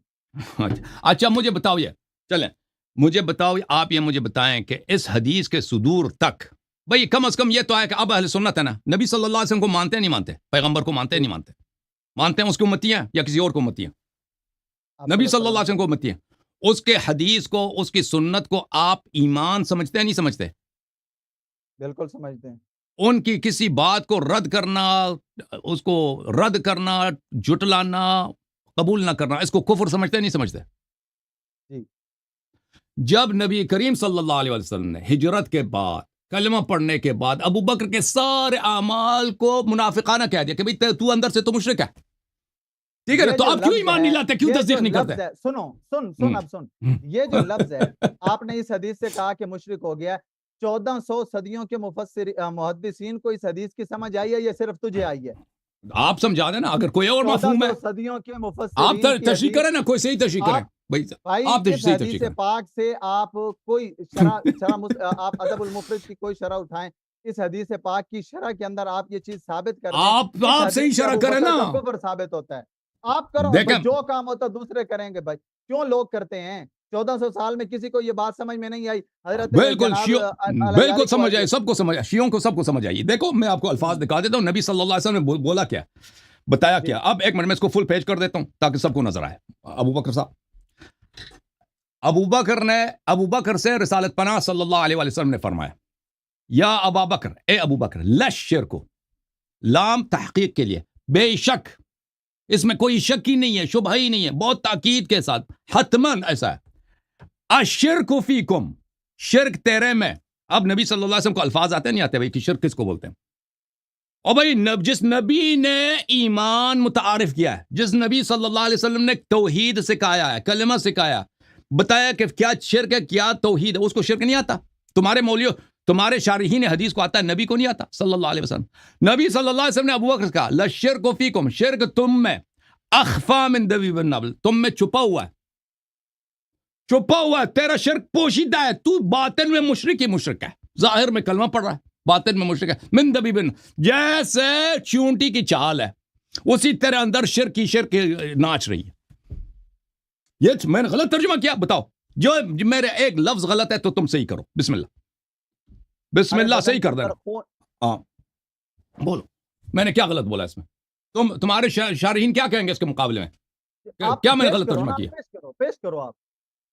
اچھا مجھے بتاؤ، یہ چلیں مجھے بتاؤ، آپ یہ مجھے بتائیں کہ اس حدیث کے صدور تک بھائی کم از کم یہ تو ہے کہ اب اہل سنت ہے نا، نبی صلی اللہ علیہ وسلم کو مانتے ہیں نہیں مانتے، پیغمبر کو مانتے ہیں جی، نہیں مانتے، مانتے ہیں اس کی امتی ہیں یا کسی اور کو امتی ہیں؟ آپ نبی صلی صلی اللہ اللہ علیہ وسلم کو امتی ہیں، اس کے حدیث کو، اس کی سنت کو آپ ایمان سمجھتے ہیں نہیں سمجھتے؟ بالکل سمجھتے ہیں۔ ان کی کسی بات کو رد کرنا، اس کو رد کرنا، جھٹلانا، قبول نہ کرنا، اس کو کفر سمجھتے ہیں نہیں سمجھتے؟ جی جب نبی کریم صلی اللہ علیہ وسلم نے ہجرت کے بعد، کلمہ پڑھنے کے بعد ابو بکر کے سارے اعمال کو منافقانہ کہہ دیا کہ بھئی تو اندر سے تو مشرک ہے، ٹھیک ہے نا، یہ تو جو آپ کیوں لفظ ایمان ہے، نہیں لاتے، کیوں یہ جو تصدیق نہیں کرتے؟ لفظ ہے، سنو سن ہم، اب سن، ہم۔ یہ جو لفظ ہے، آپ نے اس حدیث سے کہا کہ مشرک ہو گیا، 1400 صدیوں کے محدثین کو اس حدیث کی سمجھ آئی ہے، یہ صرف تجھے آئی ہے؟ آپ سمجھا دیں نا، اگر کوئی اور مفہوم ہے 1400 صدیوں کے آپ مفسرین کی تشریح حدیث، کریں نا، کوئی صحیح تشریح کریں آپ بھائی، بھائی آپ اس صحیح تشریح حدیث کریں۔ پاک سے آپ کوئی آپ ادب المفرد کی کوئی شرح اٹھائیں، اس حدیث پاک کی شرح کے اندر آپ یہ چیز ثابت کر دیں، اس آپ صحیح حدیث سے شرح ابو کریں بکر نا، کا کفر ثابت ہوتا ہے۔ آپ کرو دیکھیں بھائی، جو کام ہوتا دوسرے کریں گے بھائی، کیوں لوگ کرتے ہیں؟ 1400 سال میں کسی کو یہ بات سمجھ میں نہیں آئی، حضرت بالکل جناب بالکل علیہ کو سمجھ آئی آئے، ہے۔ سب کو سمجھ آئے، شیعوں کو سب کو سمجھ آئی۔ دیکھو میں آپ کو الفاظ دکھا دیتا ہوں، نبی صلی اللہ علیہ وسلم نے بولا کیا، بتایا جی کیا۔ اب ایک منٹ میں اس کو فل پیج کر دیتا ہوں تاکہ سب کو نظر آئے۔ ابو بکر صاحب، ابو بکر سے رسالت پناہ صلی اللہ علیہ وسلم نے فرمایا، یا ابا بکر، اے ابو بکر، لش شرکو، لام تحقیق کے لیے، بے شک، اس میں کوئی شک ہی نہیں ہے، شبہ ہی نہیں ہے، بہت تاکید کے ساتھ، حتمن ایسا ہے، الشرک فیکم، شرک تیرے میں۔ اب نبی صلی اللہ علیہ وسلم کو الفاظ آتے نہیں آتے بھائی کہ شرک کس کو بولتے ہیں؟ اور بھائی جس نبی نے ایمان متعارف کیا ہے، جس نبی صلی اللہ علیہ وسلم نے توحید سکھایا ہے، کلمہ سکھایا، بتایا کہ کیا شرک ہے کیا توحید ہے، اس کو شرک نہیں آتا؟ تمہارے مولیوں، تمہارے شارحین حدیث کو آتا ہے، نبی کو نہیں آتا صلی اللہ علیہ وسلم۔ نبی صلی اللہ علیہ وسلم نے ابو بکر سے کہا، لشرک فیکم، شرک تم میں، اخفا من دبیب النبل، تم میں چھپا ہوا ہے، چھپا ہوا ہے، تیرا شرک پوشیدہ ہے، تو باطن میں مشرک ہی مشرک ہے، ظاہر میں کلمہ پڑھ رہا ہے، باطن میں مشرک ہے، من دبیب، جیسے چونٹی کی چال ہے، اسی طرح اندر شرک ناچ رہی ہے۔ یہ میں نے غلط ترجمہ کیا؟ بتاؤ، جو میرے ایک لفظ غلط ہے تو تم صحیح کرو، بسم اللہ، بسم ارے اللہ، بدن صحیح کے کر اندر دینا۔ خون، ہاں بولو، میں نے کیا غلط بولا اس میں؟ تمہارے شارحین کیا کہیں گے اس کے مقابلے میں؟ آپ کیا میں نے پیش غلط کرو ترجمہ نا، کیا؟ پیش کرو آپ۔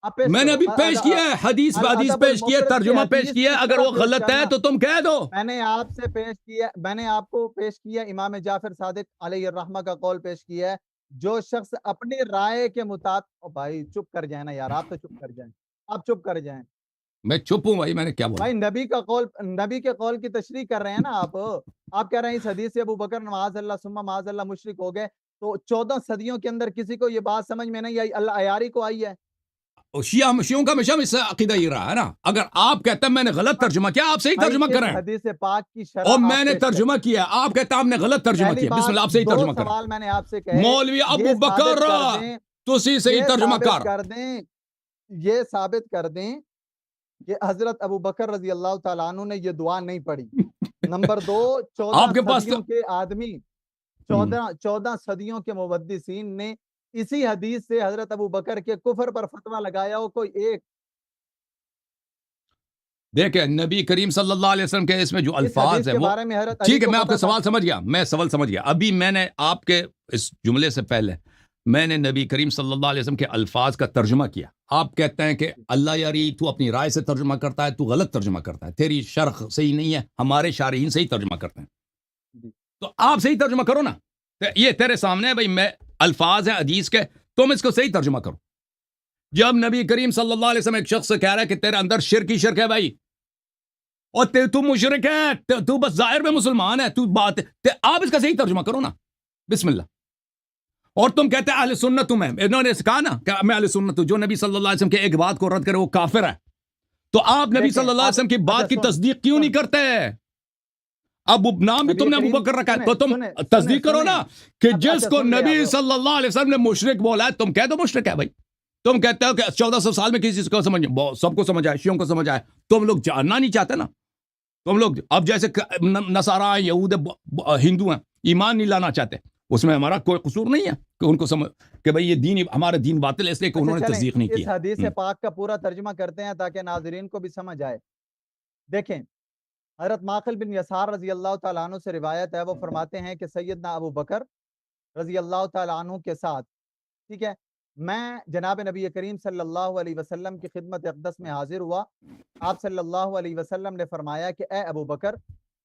آپ پیش میں نے کرو ابھی پیش کیا ہے، حدیث پیش الادب کی ہے، المفرد کی ترجمہ پیش حدیث کیا ہے، کس اگر طرح وہ پیش غلط ہے کرنا تو تم کہہ دو۔ میں نے آپ سے پیش کیا، میں نے آپ کو پیش کیا امام جعفر صادق علیہ الرحمہ کا قول پیش کیا ہے، جو شخص اپنی رائے کے مطابق، بھائی چپ کر جائیں نا یار، آپ تو چپ کر جائیں، آپ چپ کر جائیں میں چپ ہوں بھائی، میں نے کیا بولا؟ بھائی، نبی کے قول کی تشریح کر رہے ہیں نا آپ کہہ رہے ہیں اس حدیث سے ابو بکر معاذ اللہ ثم معاذ اللہ مشرک ہو گئے، تو 14 صدیوں کے اندر کسی کو یہ بات سمجھ میں نہیں آئی، اللہ عیاری کو آئی ہے؟ شیعوں کا ہمیشہ اس سے عقیدہ یہ رہا ہے نا، اگر آپ کہتے ہیں میں نے غلط ترجمہ کیا، آپ صحیح بھائی ترجمہ اس کریں، حدیث پاک کی اور شرح میں آپ نے پیش ترجمہ کریں۔ کیا، آپ کہتے ہیں آپ نے غلط ترجمہ پہلی کیا، بسم بات، اللہ، آپ صحیح 2 ترجمہ کریں۔ سوال میں نے آپ سے کہے، مولوی ابو یہ بکر ثابت کر دیں، تسی صحیح یہ ترجمہ ثابت کر۔ کر دیں، یہ ثابت کر دیں کہ حضرت ابو بکر رضی اللہ تعالیٰ عنہ نے یہ دعا نہیں پڑھی۔ نمبر 2، 14 آپ کے پاس تو صدیوں کے آدمی، 14 صدیوں کے محدثین نے اسی حدیث سے حضرت ابو بکر کے کفر پر فتویٰ لگایا ہو، کوئی ایک دیکھیں نبی کریم صلی اللہ علیہ وسلم کے اس میں جو اس الفاظ حدیث ہیں کے وہ بارے میں حضرت علی ٹھیک ہے، کو میں آپ پتہ کا تھا؟ سوال سمجھ گیا، میں سوال سمجھ گیا۔ ابھی میں نے آپ کے اس جملے سے پہلے میں نے نبی کریم صلی اللہ علیہ وسلم کے الفاظ کا ترجمہ کیا، آپ کہتے ہیں کہ اللہ یاری تو اپنی رائے سے ترجمہ کرتا ہے، تو غلط ترجمہ کرتا ہے، تیری شرح صحیح نہیں ہے، ہمارے شارحین صحیح ترجمہ کرتے ہیں، جی۔ تو آپ صحیح ترجمہ کرو نا، یہ تیرے سامنے ہے بھائی، میں الفاظ ہیں حدیث کے، تم اس کو صحیح ترجمہ کرو۔ جب نبی کریم صلی اللہ علیہ وسلم ایک شخص سے کہہ رہا ہے کہ تیرے اندر شرک ہی شرک ہے بھائی، اور تو مشرک ہے، تو بس ظاہر میں مسلمان ہے، تو بات ہے، آپ اس کا صحیح ترجمہ کرو نا، بسم اللہ۔ اور تم کہتے ہیں اہل سنت میں، انہوں نے کہا نا کہ میں اہل سنت ہوں، جو نبی صلی اللہ علیہ وسلم کے ایک بات کو رد کرے وہ کافر ہے، تو آپ نبی صلی اللہ علیہ وسلم کی بات کی تصدیق کیوں نہیں کرتے؟ اب نام بھی تم نے ابو بکر رکھا ہے تو تم تصدیق کرو نا کہ جس کو نبی صلی اللہ علیہ وسلم نے مشرک بولا ہے تم کہہ دو مشرک ہے بھائی۔ تم کہتے ہو کہ 1400 سال میں کسی کو سمجھ، سب کو سمجھ آئے، شیعوں کو سمجھ آئے، تم لوگ جاننا نہیں چاہتے نا، تم لوگ اب جیسے نصارہ ہیں، یہود ہندو ہیں، ایمان نہیں لانا چاہتے، اس میں ہمارا کوئی قصور نہیں ہے کہ ان کو سمجھ کہ بھئی یہ دین ہمارا دین باطل ہے اس لیے کہ انہوں نے تصدیق نہیں اس کیا۔ حدیث پاک کا پورا ترجمہ کرتے ہیں تاکہ ناظرین کو بھی سمجھ آئے۔ دیکھیں حضرت ماقل بن یسار رضی اللہ تعالیٰ عنہ سے روایت ہے، وہ فرماتے ہیں کہ سیدنا ابو بکر رضی اللہ تعالیٰ عنہ کے ساتھ، ٹھیک ہے، میں جناب نبی کریم صلی اللہ علیہ وسلم کی خدمت اقدس میں حاضر ہوا، آپ صلی اللہ علیہ وسلم نے فرمایا کہ اے ابو بکر،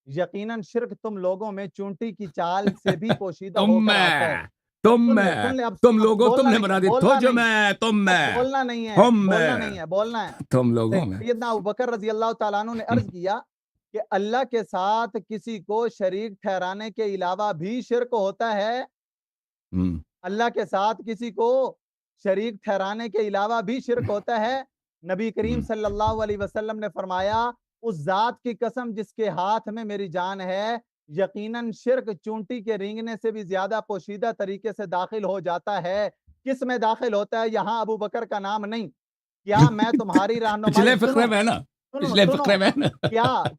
یقیناً شرک تم لوگوں میں چونٹی کی چال سے بھی پوشیدہ ہو کر آتا ہے۔ تم لوگوں تم نے بنا دی بولنا نہیں ہے، بولنا ہے۔ تم لوگوں میں سیدنا ابو بکر رضی اللہ تعالیٰ عنہ نے عرض کیا کہ اللہ کے ساتھ کسی کو شریک ٹھہرانے کے علاوہ بھی شرک ہوتا ہے؟ اللہ کے ساتھ کسی کو شریک ٹھہرانے کے علاوہ بھی شرک ہوتا ہے؟ نبی کریم صلی اللہ علیہ وسلم نے فرمایا اس ذات کی قسم جس کے ہاتھ میں میری جان ہے، یقیناً شرک چونٹی کے رینگنے سے بھی زیادہ پوشیدہ طریقے سے داخل ہو جاتا ہے۔ کس میں داخل ہوتا ہے؟ یہاں ابو بکر کا نام نہیں۔ کیا میں تمہاری رہنمائی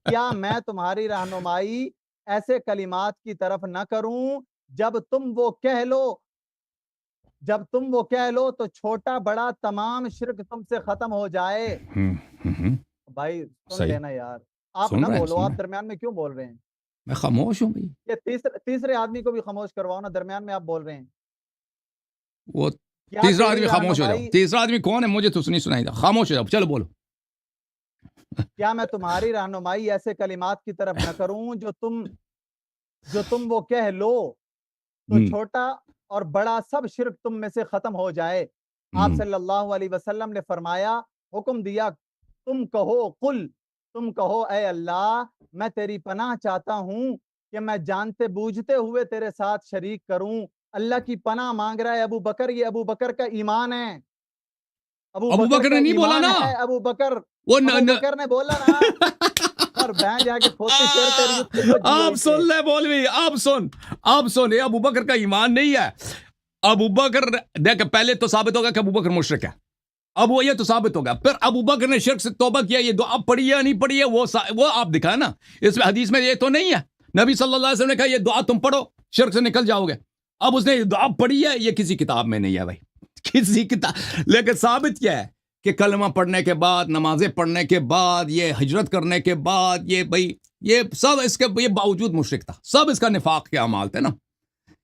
کیا میں تمہاری رہنمائی ایسے کلمات کی طرف نہ کروں جب تم وہ کہہ لو تو چھوٹا بڑا تمام شرک تم سے ختم ہو جائے۔ بھائی سن لینا یار، آپ نہ بولو، آپ درمیان میں کیوں بول رہے ہیں؟ میں خاموش ہوں بھائی، یہ تیسرے آدمی کو بھی خاموش کرواؤ نا، درمیان میں آپ بول رہے ہیں۔ وہ تیسرا آدمی خاموش ہو جاؤ، تیسرا آدمی کون ہے مجھے تو نہیں سنائی، خاموش ہو جاؤ، چلو بولو۔ کیا میں تمہاری رہنمائی ایسے کلمات کی طرف نہ کروں جو تم وہ کہہ لو تو چھوٹا اور بڑا سب شرک تم میں سے ختم ہو جائے۔ آپ صلی اللہ علیہ وسلم نے فرمایا، حکم دیا، تم کہو اے اللہ میں تیری پناہ چاہتا ہوں کہ میں جانتے بوجھتے ہوئے تیرے ساتھ شریک کروں۔ اللہ کی پناہ مانگ رہا ہے ابو بکر، یہ ابو بکر کا ایمان ہے۔ ابو بکر نے نہیں بولا نا، ابو بکر نے بولا نا۔ اور بہن جا کے کھوتی پھر آپ سن لے مولوی، آپ سن، یہ ابو بکر کا ایمان نہیں ہے۔ ابو بکر دیکھ پہلے تو ثابت ہوگا کہ ابو بکر مشرک ہے، اب وہ یہ تو ثابت ہوگا، پھر ابو بکر نے شرک سے توبہ کیا، یہ دعا پڑھی ہے نہیں پڑھی ہے وہ آپ دکھائیں نا، اس میں حدیث میں یہ تو نہیں ہے، نبی صلی اللہ علیہ وسلم نے کہا یہ دعا تم پڑھو شرک سے نکل جاؤ گے، اب اس نے یہ دعا پڑھی ہے، یہ کسی کتاب میں نہیں ہے بھائی، کسی کتاب، لیکن ثابت کیا ہے کہ کلمہ پڑھنے کے بعد، نمازیں پڑھنے کے بعد، یہ ہجرت کرنے کے بعد، یہ بھائی یہ سب اس کے یہ باوجود مشرک تھا، سب اس کا نفاق کے اعمال تھے نا،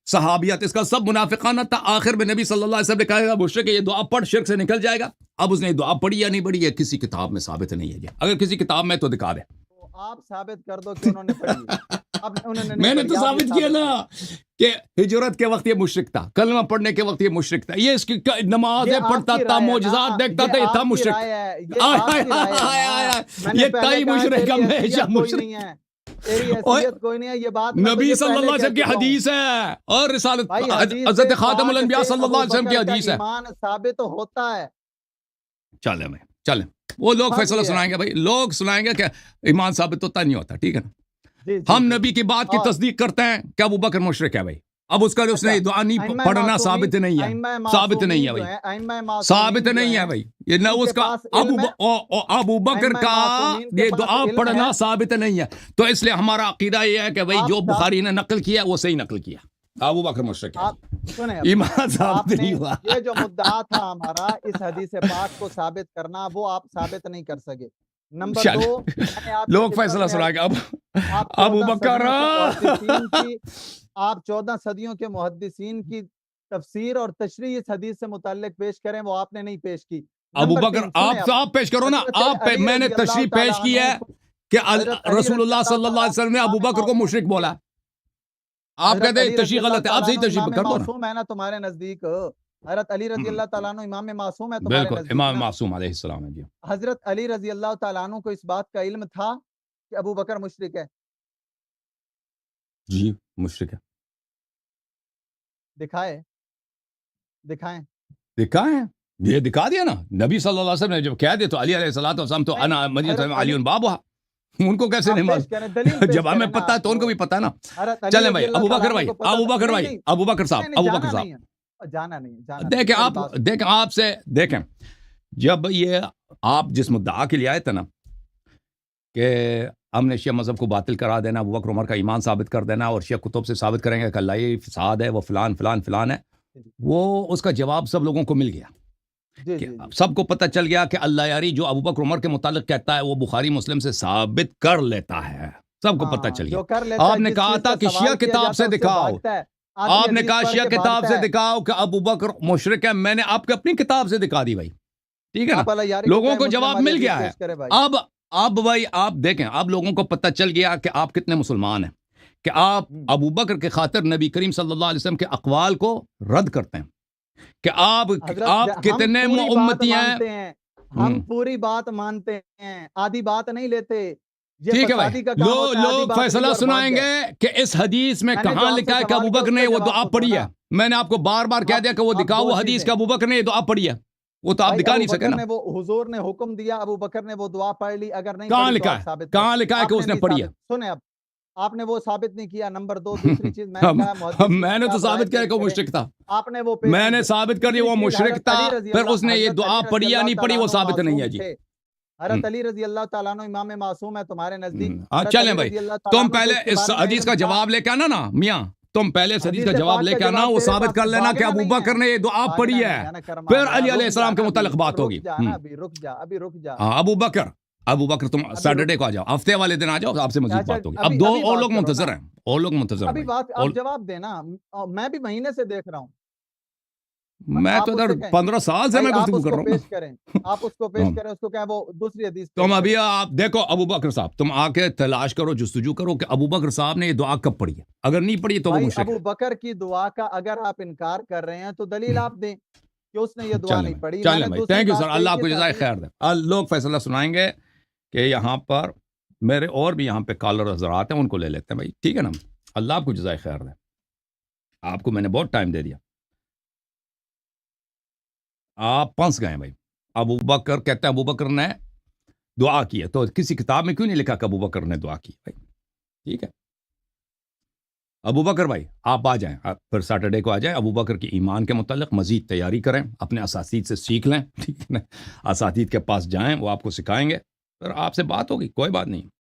صحابیات، اس کا سب منافقانہ تھا. آخر میں نبی صلی اللہ علیہ وسلم نے کہا مشرک ہے، یہ دعا پڑھ، شرک سے نکل جائے گا. اب اس نے یہ دعا پڑھی یا نہیں پڑھی، یہ کسی کتاب میں ثابت نہیں ہے. یہ اگر کسی کتاب میں تو دکھا دے. تو آپ ثابت کر دو کہ انہوں نے پڑھی ہے. اب انہوں نے میں نے تو پڑھی، آپ یہ ثابت کیا نا کریں. کہ ہجرت کے وقت یہ مشرک تھا، کلمہ پڑھنے کے وقت یہ مشرک تھا، یہ اس کی نمازیں یہ آپ پڑھتا کی تھا، رائے ہے نا، معجزات دیکھتا تھا، یہ تھا آپ کی مشرک. رائے ہے، یہ آپ کی رائے ہے نا. میں نے یہ پہلے تائی کہا ہے مشرک، تیری ہمیشہ حیثیت کوئی مشرک. نہیں ہے، تیری اور حیثیت کوئی نہیں ہے. یہ بات میں نبی تجھے صلی اللہ پہلے علیہ کہہ وسلم کی چکا ہوں. حدیث ہے، اور رسالت بھائی حدیث حضرت سے خاتم پاک الانبیاء سے صلی اللہ علیہ وسلم کی ابوبکر کا حدیث ہے. ایمان ثابت ہوتا ہے. چلیں بھائی چلیں، وہ لوگ بات فیصلہ یہ ہے. سنائیں گے بھائی، لوگ سنائیں گے کہ ایمان ثابت ہوتا نہیں ہوتا. ٹھیک ہے نا، جی جی ہم جی. نبی کی بات کی اور تصدیق کرتے ہیں کہ ابو بکر مشرک ہے بھائی. اب اس کا اس نے اچھا، دعا نہیں ائمہ پڑھنا معصومین، ثابت نہیں ہے، ائمہ ثابت نہیں ہے معصومین جو بھائی، ہیں، ائمہ معصومین ثابت جو نہیں ہے ہیں، بھائی. یہ نہ ان اس کے کا پاس علم ہے. ابو بکر ائمہ کا معصومین کے یہ پاس دعا علم پڑھنا ہے. ثابت نہیں ہے. تو اس لیے ہمارا عقیدہ یہ ہے کہ بھائی آپ جو بخاری نے نقل کیا وہ صحیح نقل کیا. ابو بکر مشرک ہے، آپ سنیں، ایمان آپ ثابت نے نہیں ہوا. یہ جو مدعا تھا ہمارا اس حدیث پاک کو ثابت کرنا، وہ آپ ثابت نہیں کر سکے. نمبر چل، 2، میں نے آپ کی لوگ خدمت فیصلہ میں سنا کے اب آپ ابو 14 بکر صدیوں کے محدثین کی آپ 14 صدیوں کے محدثین کی تفسیر اور تشریح اس حدیث سے متعلق پیش کریں، وہ آپ نے نہیں پیش کی. ابو نمبر بکر 3 سنیں آپ پیش کرو نا. حضرت آپ علی میں نے رضی اللہ تشریح تعالیٰ پیش کی عنہ ہے کہ حضرت علی رسول رضی اللہ صلی اللہ علیہ وسلم نے ابو تعالیٰ بکر کو عنہ مشرک بولا. آپ حضرت کہتے ہیں علی رضی تشریح اللہ غلط ہے، آپ تعالیٰ صحیح عنہ تشریح امام کر دو نا. معصوم ہے نا تمہارے نزدیک. حضرت علی رضی اللہ تعالیٰ عنہ امام معصوم ہے تمہارے بالکل نزدیک امام نا. معصوم علیہ السلام ہے. جی حضرت علی رضی اللہ تعالیٰ عنہ کو اس بات کا علم تھا کہ ابو بکر مشرک ہے. جی مشرک ہے. دکھائیں. دکھائیں، یہ دکھا دیا نا. نبی صلی اللہ علیہ وسلم نے جب کہہ دیا تو علی علیہ السلام تو انا مدینہ علی بابا، ان کو کیسے نہیں پیش کریں، دلیل معلوم؟ پیش جب ہمیں کریں نا پتہ ہے تو ان کو بھی پتہ ہے نا. حضرت علی چلیں رضی بھائی، اللہ ابو تعالیٰ بکر عنہ بھائی، کو پتہ ابو تھا. بکر نہیں بھائی، نہیں ابو بکر صاحب، نہیں، ابو جانا بکر صاحب، نہیں ہے، جانا نہیں. دیکھیں میری آپ، بات سنیں. دیکھیں آپ سے، دیکھیں جب یہ آپ جس مدعا کے لیے آئے تھے نا کہ ہم نے شیعہ مذہب کو باطل کرا دینا، ابو بکر عمر کا ایمان ثابت کر دینا، اور شیعہ کتب سے ثابت کریں گے کہ اللہ یہ فساد ہے، وہ فلان فلان فلان ہے، وہ اس کا جواب سب لوگوں کو مل گیا. جی کہ جی جی. سب کو پتہ چل گیا کہ اللہ یاری جو ابو بکر عمر کے متعلق کہتا ہے وہ بخاری مسلم سے ثابت کر لیتا ہے. سب کو پتہ چل گیا. جو کر لیتا ہے، آپ نے جس کہا چیز تھا کا کہ سوال شیعہ کیا کتاب جاتا سے ہے، اس دکھاؤ، بھاگتا ہے. آدمی آپ نے حدیث کہا پڑھ شیعہ کے کتاب بھاگتا سے ہے. دکھاؤ کہ ابو بکر مشرک ہے. میں نے آپ کو اپنی کتاب سے دکھا دی بھائی. ٹھیک ہے نا، آپ اللہ یاری کو لوگوں کہیں کو مسلم جواب والی مل حدیث گیا ہے. پیش کرے بھائی. اب بھائی آپ دیکھیں، اب لوگوں کو پتہ چل گیا کہ آپ کتنے مسلمان ہیں، کہ آپ ابو بکر کے خاطر نبی کریم صلی اللہ علیہ وسلم کے اقوال کو رد کرتے ہیں، کہ آپ حضرت کتنے ہم پوری بات امتی ہیں. مانتے ہیں، ہم پوری بات مانتے ہیں، آدھی بات نہیں لیتے. یہ ٹھیک ہے بھائی، فسادی کا کام ہوتا ہے، آدھی لوگ بات لی فیصلہ اور بھاگ سنائیں گئے. گے کہ اس حدیث میں میں نے جو کہاں آپ سے لکھا ہے کہ سوال ابو کیا، بکر اس نے کا وہ جواب دعا تو دو پڑھی ہے. نا. میں نے آپ کو بار بار کہہ دیا کہ وہ اب دکھاؤ دو وہ حدیث چیزیں. کہ ابو بکر نے یہ دعا پڑھی ہے. وہ تو آپ بھائی دکھا ابو نہیں سکے بکر نا. نے وہ حضور نے حکم دیا، ابو بکر نے وہ دعا پڑھ لی، اگر نہیں کہاں پڑھی تو لکھا آپ ہے، ثابت کریں. کہاں لکھا ہے آپ کہ نے اس نے نہیں پڑھی ہے؟ ثابت. سنیں، اب آپ نے وہ ثابت نہیں کیا. نمبر 2 دوسری چیز میں نے کہا محدثین میں نے تو آپ رائے ثابت کیا پیش کہ وہ کریں. مشرک تھا. آپ نے وہ پیش میں نہیں نے کیا. ثابت کر دیا تیسری وہ چیز، مشرک حضرت تھا، علی رضی پھر اللہ اس نے یہ حضرت دعا علی رضی پڑھی یا اللہ نہیں پڑھی تعالیٰ وہ عنہ ثابت نہیں ہے. معصوم جی تھے. حضرت علی رضی اللہ تعالیٰ عنہ امام معصوم ہے تمہارے نزدیک. ہاں حضرت چلیں علی بھائی، رضی اللہ تعالیٰ تم عنہ کو پہلے کے اس بارے میں حدیث کا علم تھا. جواب لے کے آنا نا میاں، تم پہلے اس حدیث کا جواب پاک لے کا کے آنا، جواب وہ تیرے ثابت پاس کر لینا کہ بھاگنا ابو نہیں ہے. بکر نے یہ دعا بھاگنا پڑھی نہیں ہے، ہے نا کرم پھر والا. علی علیہ رک السلام کے جانا متعلق بات رک ہوگی. جانا ابھی، رک جا. ہاں ابو بکر تم سیٹرڈے کو آ جاؤ، ہفتے والے دن آ جاؤ، آپ سے مزید اچھا، بات ہوگی. ابھی اب دو ابھی اور بات لوگ کرو منتظر نا. ہیں، اور لوگ منتظر ہیں ابھی بھائی. بات آپ جواب دینا. میں بھی مہینے سے دیکھ رہا ہوں. میں آپ تو اس ادھر سے کہیں 15 سال سے بھائی، میں آپ گفتگو اس کر کو رہا پیش ہوں کریں. آپ اس کو نا. پیش کریں، اس کو کہیں وہ دوسری حدیث تم پیش ابھی کریں. آپ دیکھو ابو بکر صاحب، تم آ کے تلاش کرو، جستجو کرو کہ ابو بکر صاحب نے یہ دعا کب پڑھی ہے. اگر نہیں پڑھی تو وہ بھائی مشرک ابو ہے. بکر کی دعا کا اگر آپ انکار کر رہے ہیں تو دلیل آپ دیں کہ اس نے یہ دعا چلیں نہیں بھائی، پڑھی. میں چلیں نے بھائی، دوسری تھینک یو بات سر، کہی اللہ آپ کہ کو جزائے خیر دے. لوگ فیصلہ سنائیں گے کہ یہاں پر میرے اور بھی یہاں پہ کالر حضرات ہیں، ان کو لے لیتے ہیں بھائی. ٹھیک ہے نا، اللہ آپ کو جزائے خیر دے. آپ کو میں نے بہت ٹائم دے دیا، آپ پھنس گئے بھائی. ابو بکر کہتے ہیں ابو بکر نے دعا کی ہے، تو کسی کتاب میں کیوں نہیں لکھا کہ ابو بکر نے دعا کی بھائی. ٹھیک ہے ابو بکر بھائی، آپ آ جائیں، آپ پھر سیٹرڈے کو آ جائیں. ابو بکر کی ایمان کے متعلق مزید تیاری کریں، اپنے اساتید سے سیکھ لیں. ٹھیک ہے نا، اساتید کے پاس جائیں، وہ آپ کو سکھائیں گے، پھر آپ سے بات ہوگی، کوئی بات نہیں.